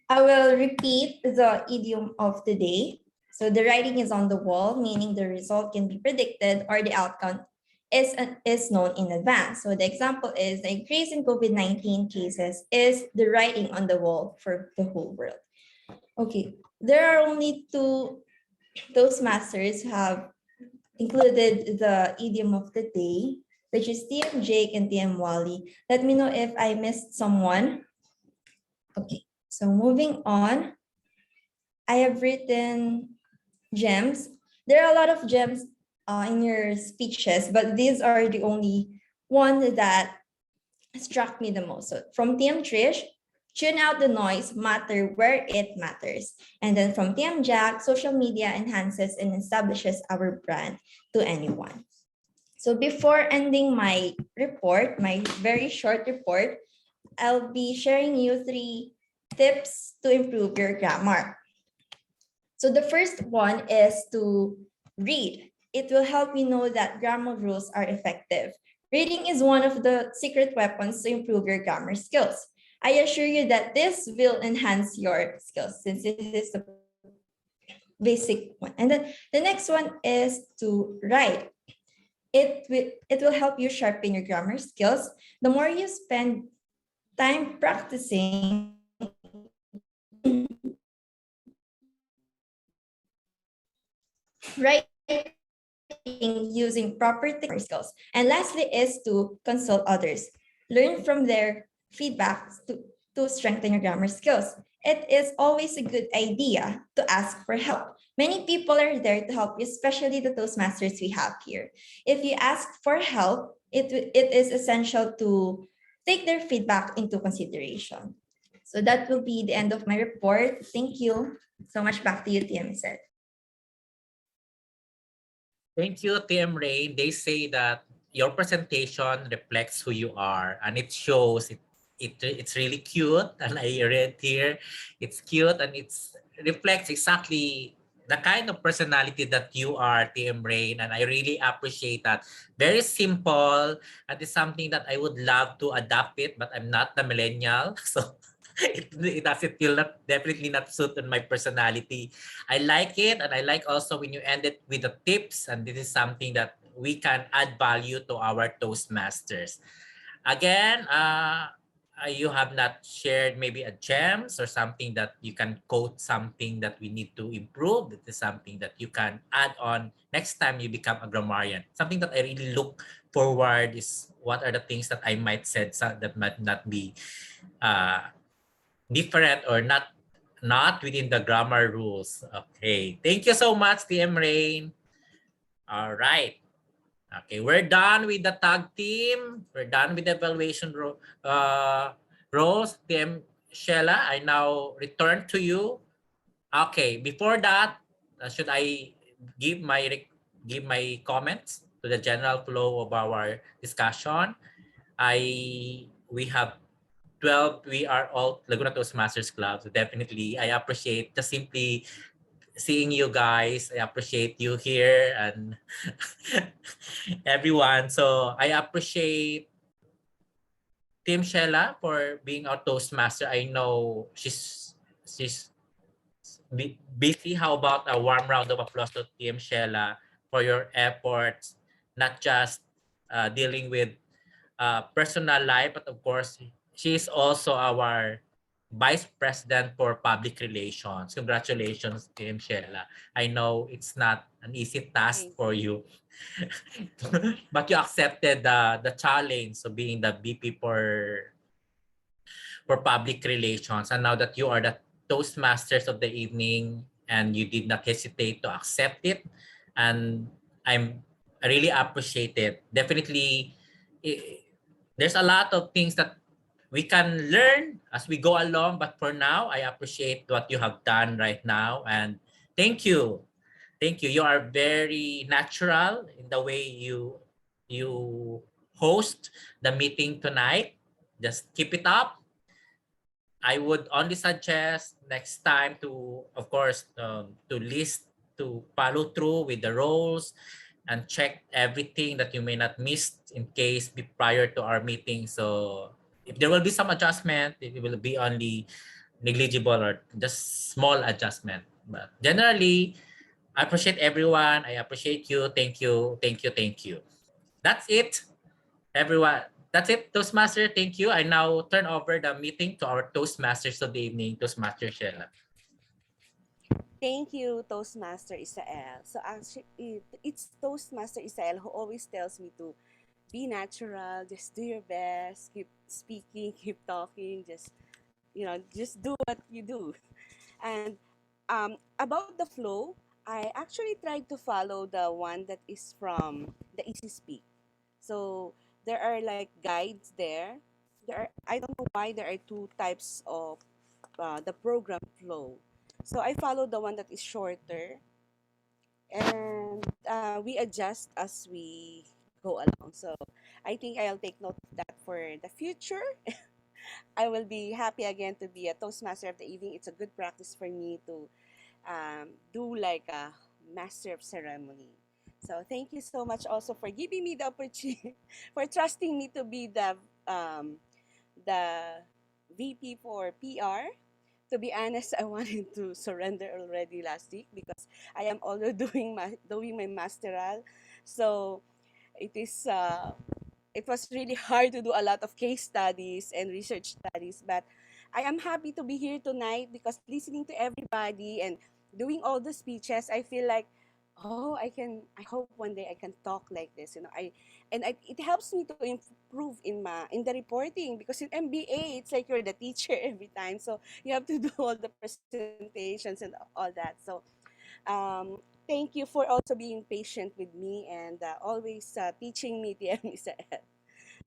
I will repeat the idiom of the day. So the writing is on the wall, meaning the result can be predicted or the outcome is known in advance. So the example is the increase in COVID-19 cases is the writing on the wall for the whole world. Okay, there are only two Toastmasters who have included the idiom of the day, which is TM Jake and TM Wally. Let me know if I missed someone. Okay, so moving on, I have written gems. There are a lot of gems in your speeches, but these are the only one that struck me the most. So from TM Trish, tune out the noise, matter where it matters. And then from TM Jack, social media enhances and establishes our brand to anyone. So before ending my report, my very short report, I'll be sharing you 3 tips to improve your grammar. So the first one is to read. It will help you know that grammar rules are effective. Reading is one of the secret weapons to improve your grammar skills. I assure you that this will enhance your skills since this is the basic one. And then the next one is to write. It will help you sharpen your grammar skills. The more you spend time practicing writing using proper technical skills. And lastly is to consult others. Learn from their feedback to strengthen your grammar skills. It is always a good idea to ask for help. Many people are there to help you, especially the Toastmasters we have here. If you ask for help, it is essential to take their feedback into consideration. So that will be the end of my report. Thank you so much. Back to you, TM. Thank you, TM Rain. They say that your presentation reflects who you are, and it shows it's really cute. And I read here, it's cute, and it's reflects exactly the kind of personality that you are, TM Rain. And I really appreciate that. Very simple, and it's something that I would love to adapt it, but I'm not the millennial, so it doesn't feel definitely not suit on my personality. I like it, and I like also when you end it with the tips, and this is something that we can add value to our Toastmasters. Again, you have not shared maybe a gems or something that you can quote something that we need to improve. That is something that you can add on next time you become a grammarian. Something that I really look forward is what are the things that I might said that might not be different or not within the grammar rules. Okay. Thank you so much, TM Rain. All right. Okay, we're done with the tag team. We're done with the evaluation roles. TM Shella, I now return to you. Okay, before that, should I give my comments to the general flow of our discussion? We have 12, we are all Laguna Toastmasters Club. So definitely, I appreciate just simply seeing you guys. I appreciate you here and everyone. So I appreciate Team Shella for being our Toastmaster. I know she's busy. How about a warm round of applause to Team Shella for your efforts, not just dealing with personal life, but of course, she is also our Vice President for Public Relations. Congratulations, Team Shella. I know it's not an easy task Thank for you. you, but you accepted the challenge of being the VP for public relations. And now that you are the Toastmasters of the evening and you did not hesitate to accept it, and I really appreciate it. Definitely, there's a lot of things that we can learn as we go along. But for now, I appreciate what you have done right now. And thank you. Thank you. You are very natural in the way you host the meeting tonight. Just keep it up. I would only suggest next time to, of course, to follow through with the roles and check everything that you may not miss in case prior to our meeting. So if there will be some adjustment, it will be only negligible or just small adjustment. But generally, I appreciate everyone. I appreciate you. Thank you. Thank you. Thank you. That's it. Everyone, that's it, Toastmaster. Thank you. I now turn over the meeting to our Toastmasters of the evening, Toastmaster Sheila. Thank you, Toastmaster Isael. So actually, it's Toastmaster Isael who always tells me to be natural, just do your best, keep speaking, keep talking, just do what you do. And about the flow, I actually tried to follow the one that is from the Easy Speak. So there are like guides there. I don't know why there are two types of the program flow. So I follow the one that is shorter, and we adjust as we go along. So I think I'll take note of that for the future. I will be happy again to be a Toastmaster of the evening. It's a good practice for me to do like a master of ceremony. So thank you so much also for giving me the opportunity, for trusting me to be the VP for PR. To be honest, I wanted to surrender already last week because I am also doing my masteral. So it is it was really hard to do a lot of case studies and research studies, but I am happy to be here tonight because listening to everybody and doing all the speeches, I feel like, oh, I hope one day I can talk like this. It helps me to improve in the reporting because in MBA it's like you're the teacher every time, so you have to do all the presentations and all that. So thank you for also being patient with me and always teaching me the MSL.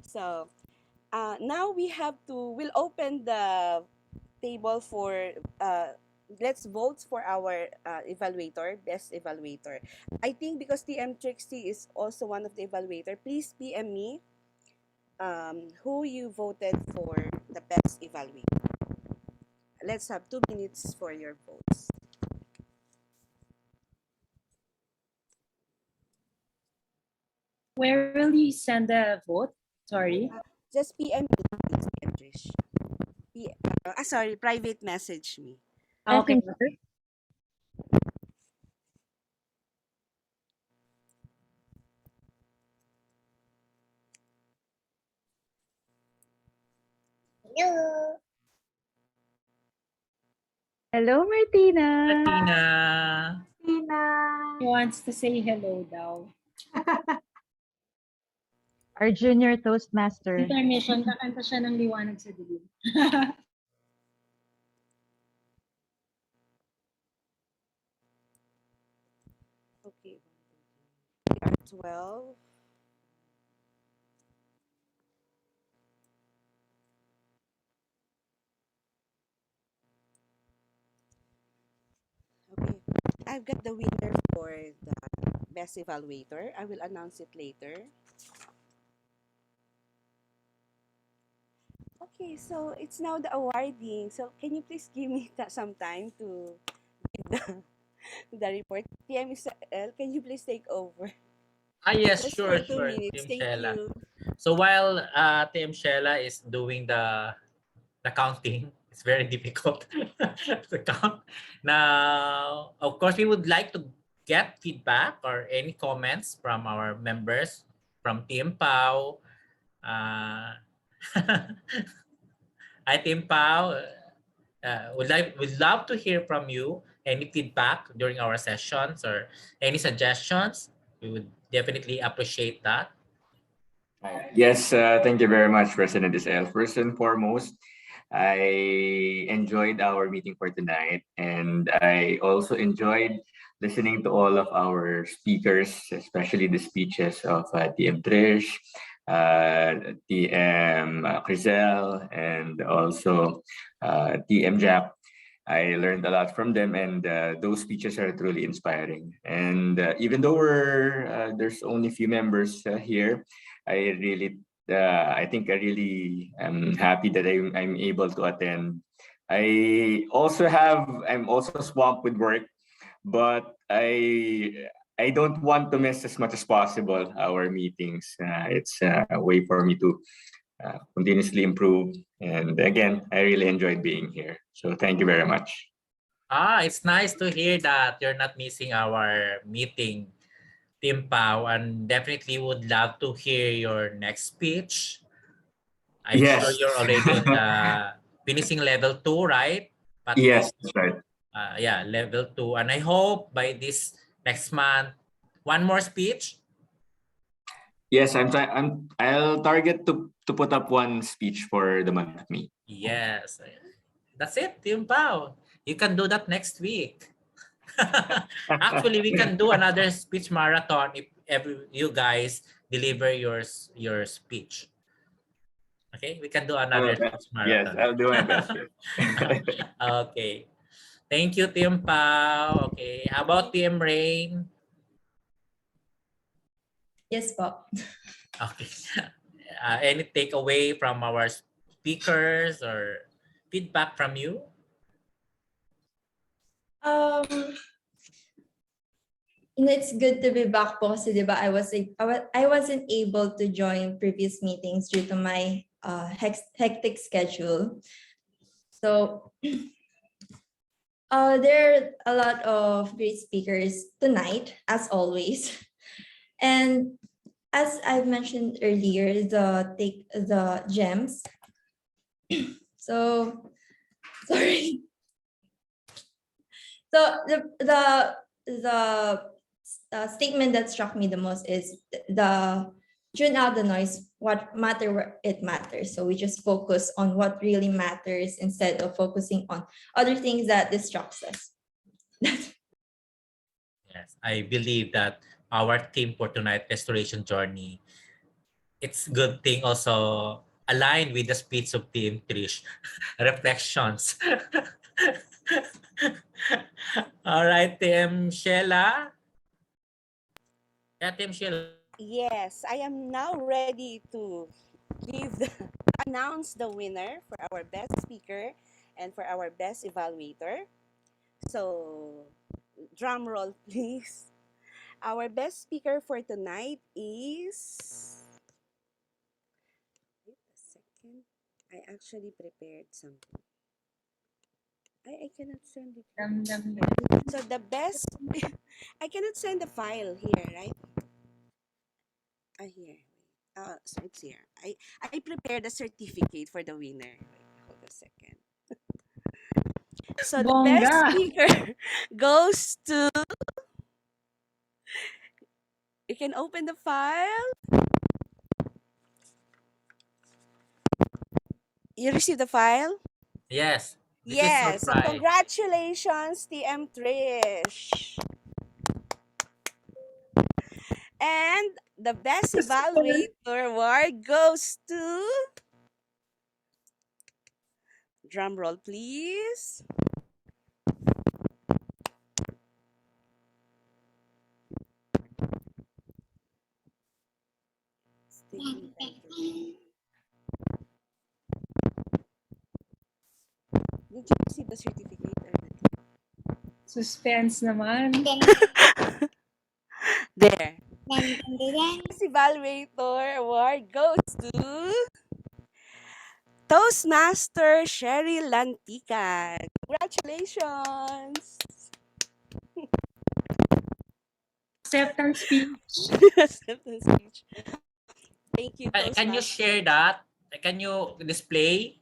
So now we'll open the table for, let's vote for our evaluator, best evaluator. I think because TM Trixie is also one of the evaluator, please PM me who you voted for the best evaluator. Let's have 2 minutes for your votes. Where will you send the vote? Sorry. Just PM me, please, PM Trish. Sorry, private message me. Okay. Messenger. Hello. Hello, Martina. Martina. Tina. He wants to say hello daw. Our junior Toastmaster. Intermission, kakanta siya ng liwanag sa dilim. Okay. We are 12. Okay. I've got the winner for the best evaluator. I will announce it later. Okay, so it's now the awarding. So can you please give me some time to give the report? TM Israel, can you please take over? Yes, Just sure, for two sure, minutes. Team Thank Sheila. you. So while TM Shella is doing the counting, it's very difficult to count. Now, of course, we would like to get feedback or any comments from our members, from Team Pau. Hi, Team Pau. Would love to hear from you. Any feedback during our sessions or any suggestions? We would definitely appreciate that. Yes, thank you very much, President Isel. First and foremost, I enjoyed our meeting for tonight, and I also enjoyed listening to all of our speakers, especially the speeches of TM Trish, TM Crizel, and also TM Jack. I learned a lot from them, and those speeches are truly inspiring. And even though there's only few members here, I really I think I really am happy that I'm able to attend. I'm also swamped with work, but I don't want to miss as much as possible our meetings. It's a way for me to continuously improve. And again, I really enjoyed being here. So thank you very much. It's nice to hear that you're not missing our meeting, Team Pau, and definitely would love to hear your next speech. I'm sure Yes. you're already on the finishing level 2, right? But Yes, that's right. yeah, level 2. And I hope by this next month, one more speech. Yes, I'll target to put up one speech for the month of May. Yes. That's it, Team Pau. You can do that next week. Actually, we can do another speech marathon if you guys deliver your speech. Okay, we can do another speech Yes, marathon. I'll do my best. Okay. Thank you, Team Pau. Okay, how about Team Rain? Yes, po. Okay. Any takeaway from our speakers or feedback from you? Um, it's good to be back po kasi 'di ba I wasn't able to join previous meetings due to my hectic schedule. So there are a lot of great speakers tonight, as always. And as I've mentioned earlier, the gems. So sorry. So the statement that struck me the most is the tune out the noise, what matter where it matters. So we just focus on what really matters instead of focusing on other things that distracts us. Yes, I believe that our theme for tonight, Restoration Journey, it's good thing also aligned with the speech of Team Trish, reflections. All right, Team Sheila. Yeah, Team Sheila. Yes, I am now ready to announce the winner for our best speaker and for our best evaluator. So, drum roll, please. Our best speaker for tonight is. Wait a second. I actually prepared something. I cannot send it. So the best. I cannot send the file here, right? Here. So it's here. I prepared a certificate for the winner. Wait, hold a second. So the best Bongga. speaker goes to. You can open the file. You received the file? Yes, this is Yes. So surprise. congratulations, TM Trish. And the best evaluator award goes to. Drum roll, please. It's taking time to. Did you receive the certificate or not? Suspense naman. There. Best Evaluator Award goes to Toastmaster Sherry Lantican. Congratulations! Acceptance speech. Acceptance speech. Thank you, Can you share Toastmasters. that? Can you display?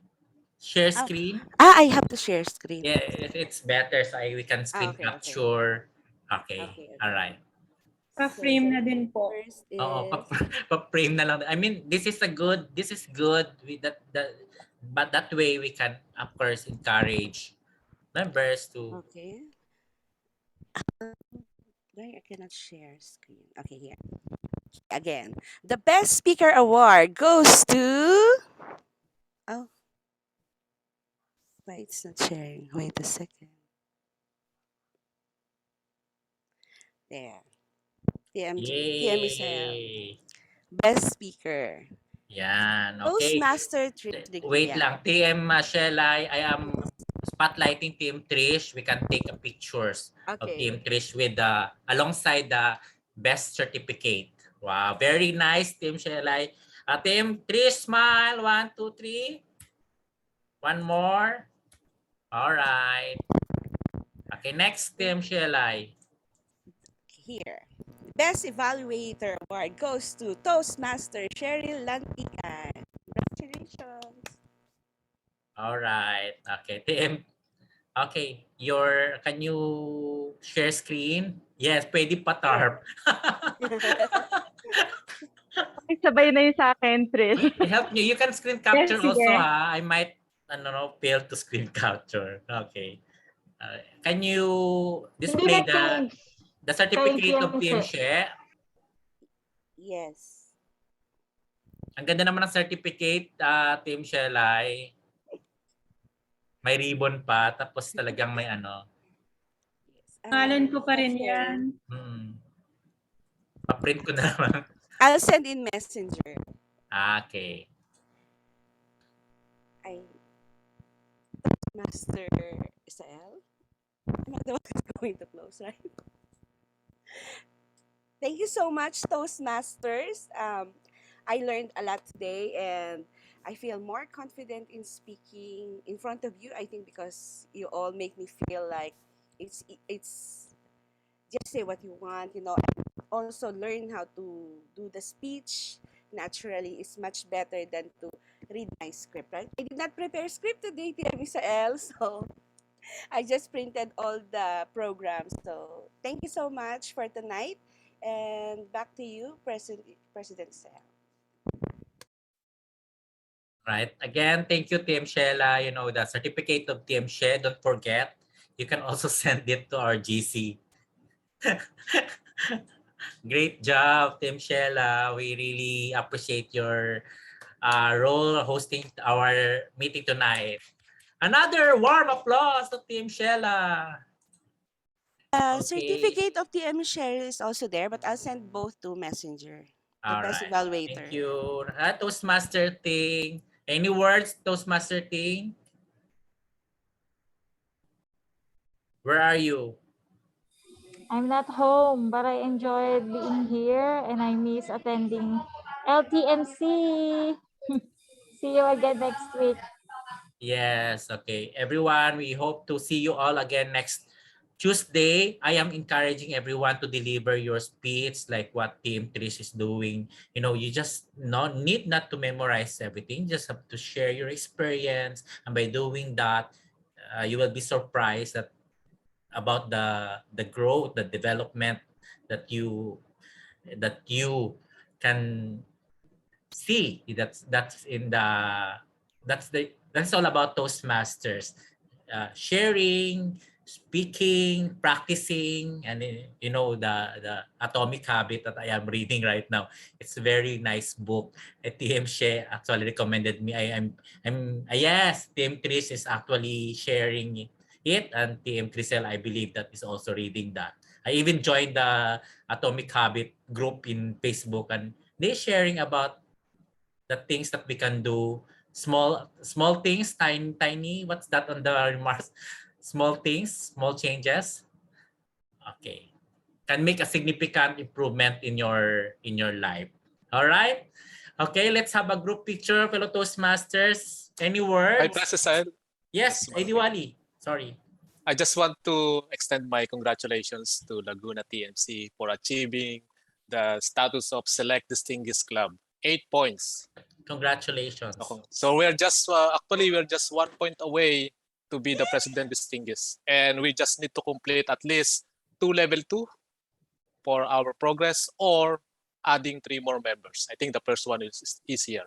Share Oh, screen? I have to share screen. Yeah, it's better so we can screen Okay, okay. capture. Okay, Okay, all okay. right. So, Pa-frame na din po. first Oo, is... pa-frame na lang. I mean, this is good with that but that way we can of course encourage members to Okay. Why I cannot share screen? Okay, here. Again, the Best Speaker Award goes to... Oh, wait, it's not sharing. Wait a second. There. TM Misael. yay. Best Speaker. Yan, okay. Toastmaster Wait Trivia. lang. TM Shelley, I am spotlighting Team Trish. We can take a pictures of Okay. Team Trish with alongside the best certificate. Wow, very nice, Team Shelley. Team Trish, smile. 1, 2, 3. One more. All right. Okay, next, Team Shelley. Here. Best Evaluator Award goes to Toastmaster Cheryl Lantican. Congratulations. All right. Okay, Team. Okay, can you share screen? Yes, pwede pa tarp. Sabay na yung sa akin, Trish. Help you. You can screen Yes, capture also, sige. ha? I might, I don't know, fail to screen capture. Okay. Can you display the certificate of Team Share? Yes. Ang ganda naman ng certificate, Team Shelay. May ribbon pa, tapos talagang may ano. Pangalan ko pa rin yan. Pa-print ko na naman. I'll send in Messenger. Okay. Master Isael? I'm not the one who's going to close, right? Thank you so much, Toastmasters. I learned a lot today and I feel more confident in speaking in front of you. I think because you all make me feel like it's just say what you want, you know. And also learn how to do the speech naturally is much better than to read my script, right? I did not prepare script today, Tia Misael, so I just printed all the programs. So thank you so much for tonight. And back to you, President Sam. Right. Again, thank you, Team Shella. You know, the certificate of Team She, don't forget. You can also send it to our GC. Great job, Team Shella. We really appreciate your role hosting our meeting tonight. Another warm applause to Team Shella. Okay. Certificate of TM Cheryl is also there, but I'll send both to Messenger. The All best right. evaluator. Thank you. Toastmaster Ting. Any words, Toastmaster Ting? Where are you? I'm not home, but I enjoyed being here and I miss attending LTMC. See you again next week. Yes, okay. Everyone, we hope to see you all again next Tuesday. I am encouraging everyone to deliver your speech like what Team Trish is doing. You know, you just need not to memorize everything. You just have to share your experience. And by doing that, you will be surprised about the growth, the development that you can see. That's all about Toastmasters. Sharing, speaking, practicing, and you know the Atomic Habit that I am reading right now. It's a very nice book. TM She actually recommended me. Yes, TM Trish is actually sharing it, and TM Crisel, I believe that is also reading that. I even joined the Atomic Habit group in Facebook, and they sharing about the things that we can do. Small things, tiny. What's that on the remarks? Small things, small changes. Okay. can make a significant improvement in your life. All right? Okay, let's have a group picture, fellow Toastmasters. Any Hi, words? President. Yes, Ediwali. Sorry. I just want to extend my congratulations to Laguna TMC for achieving the status of Select Distinguished Club. 8 points. Congratulations. So we're just, actually, we're just 1 point away to be the President Distinguished. And we just need to complete at least 2 level 2 for our progress or adding 3 more members. I think the first one is easier.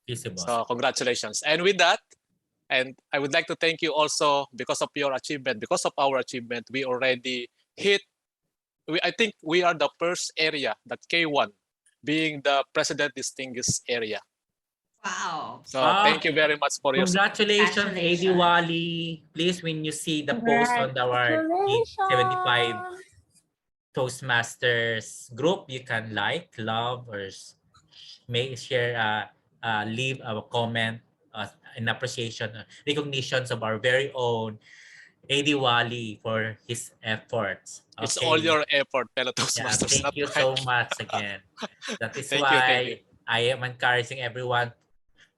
Feasible. So congratulations. And with that, and I would like to thank you also because of your achievement, because of our achievement, we already hit, I think we are the first area, that K1, being the President Distinguished area. Wow. So thank you very much for your support. Congratulations, Ediwali. Please, when you see the post on our 75 Toastmasters group, you can like, love, or may share, leave a comment in appreciation, recognitions of our very own Ediwali for his efforts. Okay. It's all your effort, fellow Toastmasters. Yeah, thank you so much again. That is Thank why you. I am encouraging everyone,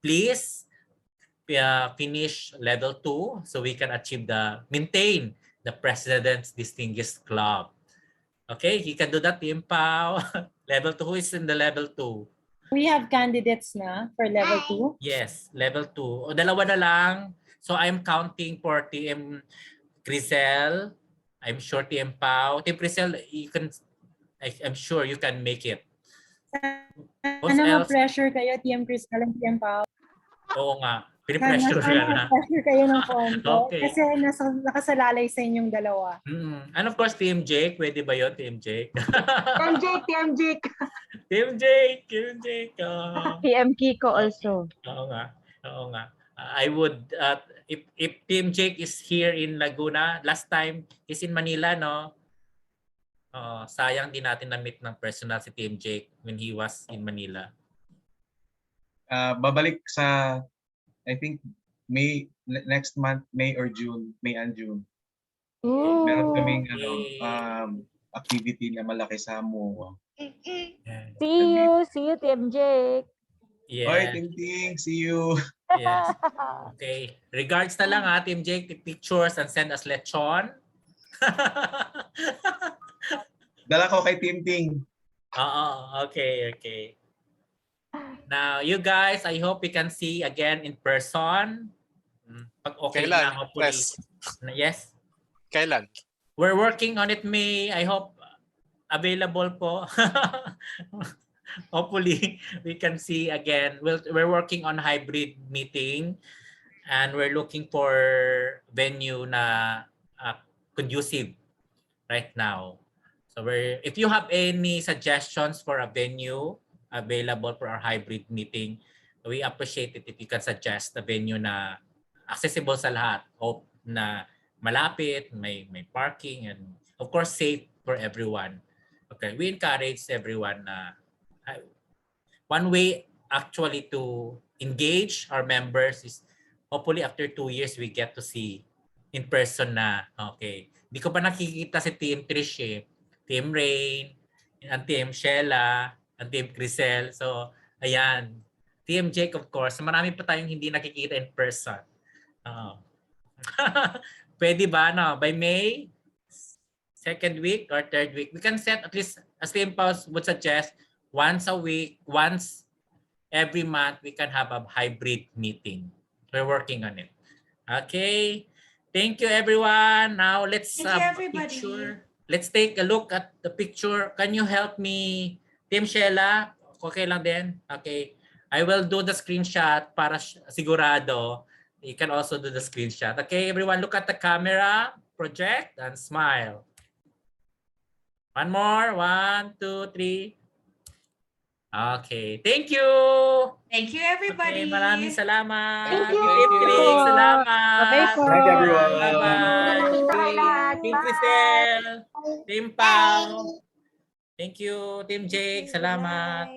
please finish level 2 so we can maintain the President's Distinguished Club. Okay, you can do that, Team Pao. Level 2, who is in the level 2? We have candidates na for level 2. Yes, level 2. O, dalawa na lang. So I'm counting for Team Crisel. I'm sure Team Pao. Team Crisel, I'm sure you can make it. What Sana else? ma-pressure kayo, Team Crystal and Team Pao. Oo nga. Pinipressure ka na. Ma-pressure kayo ng konti. Okay. Kasi nakasalalay sa inyong dalawa. And of course, Team Jake. Pwede ba yun, Team Jake? Team Jake, Team Jake. Team Jake, Team Jake. PM Kiko also. Oo nga. Oo nga. I would, if Team Jake is here in Laguna, last time is in Manila, no? Sayang din natin na-meet ng personal si Team Jake when he was in Manila. Babalik sa, I think, next month, May and June. Ooh. Meron kaming activity na malaki sa Moa. See you, Team Jake. Yeah. Bye, Team Ting. See you. Yes. Okay. Regards na lang Team Jake. Take pictures and send us lechon. Dala ko kay Team Ting. Okay. Now, you guys, I hope we can see again in person. Pag okay Kailan? na, hopefully. Yes? Kailan? We're working on it, May. I hope available po. Hopefully, we can see again. We're working on hybrid meeting and we're looking for venue na conducive right now. So if you have any suggestions for a venue available for our hybrid meeting, we appreciate it if you can suggest a venue na accessible sa lahat. Hope na malapit, may parking, and of course safe for everyone. Okay, we encourage everyone na one way actually to engage our members is hopefully after 2 years we get to see in person na. Okay. Hindi ko pa nakikita si Team Trish Team Rain, and Team Sheila, and Team Crisel. So, ayan. Team Jake, of course. Marami pa tayong hindi nakikita in person. Pwede ba, no? By May, second week or third week, we can set at least, as Team Paus would suggest, once a week, once every month, we can have a hybrid meeting. We're working on it. Okay. Thank you, everyone. Now, let's picture. Let's take a look at the picture. Can you help me, Team Sheila? Okay lang din? Okay. I will do the screenshot para sigurado. You can also do the screenshot. Okay, everyone, look at the camera, project, and smile. One more. 1, 2, 3. Okay. Thank you. Thank you, everybody. Okay, maraming salamat. Thank you. Team Trick, salamat. Bye po. Thank you, everyone. Bye-bye. Team Crisel. Team Pao. Thank you. Team Jake, salamat.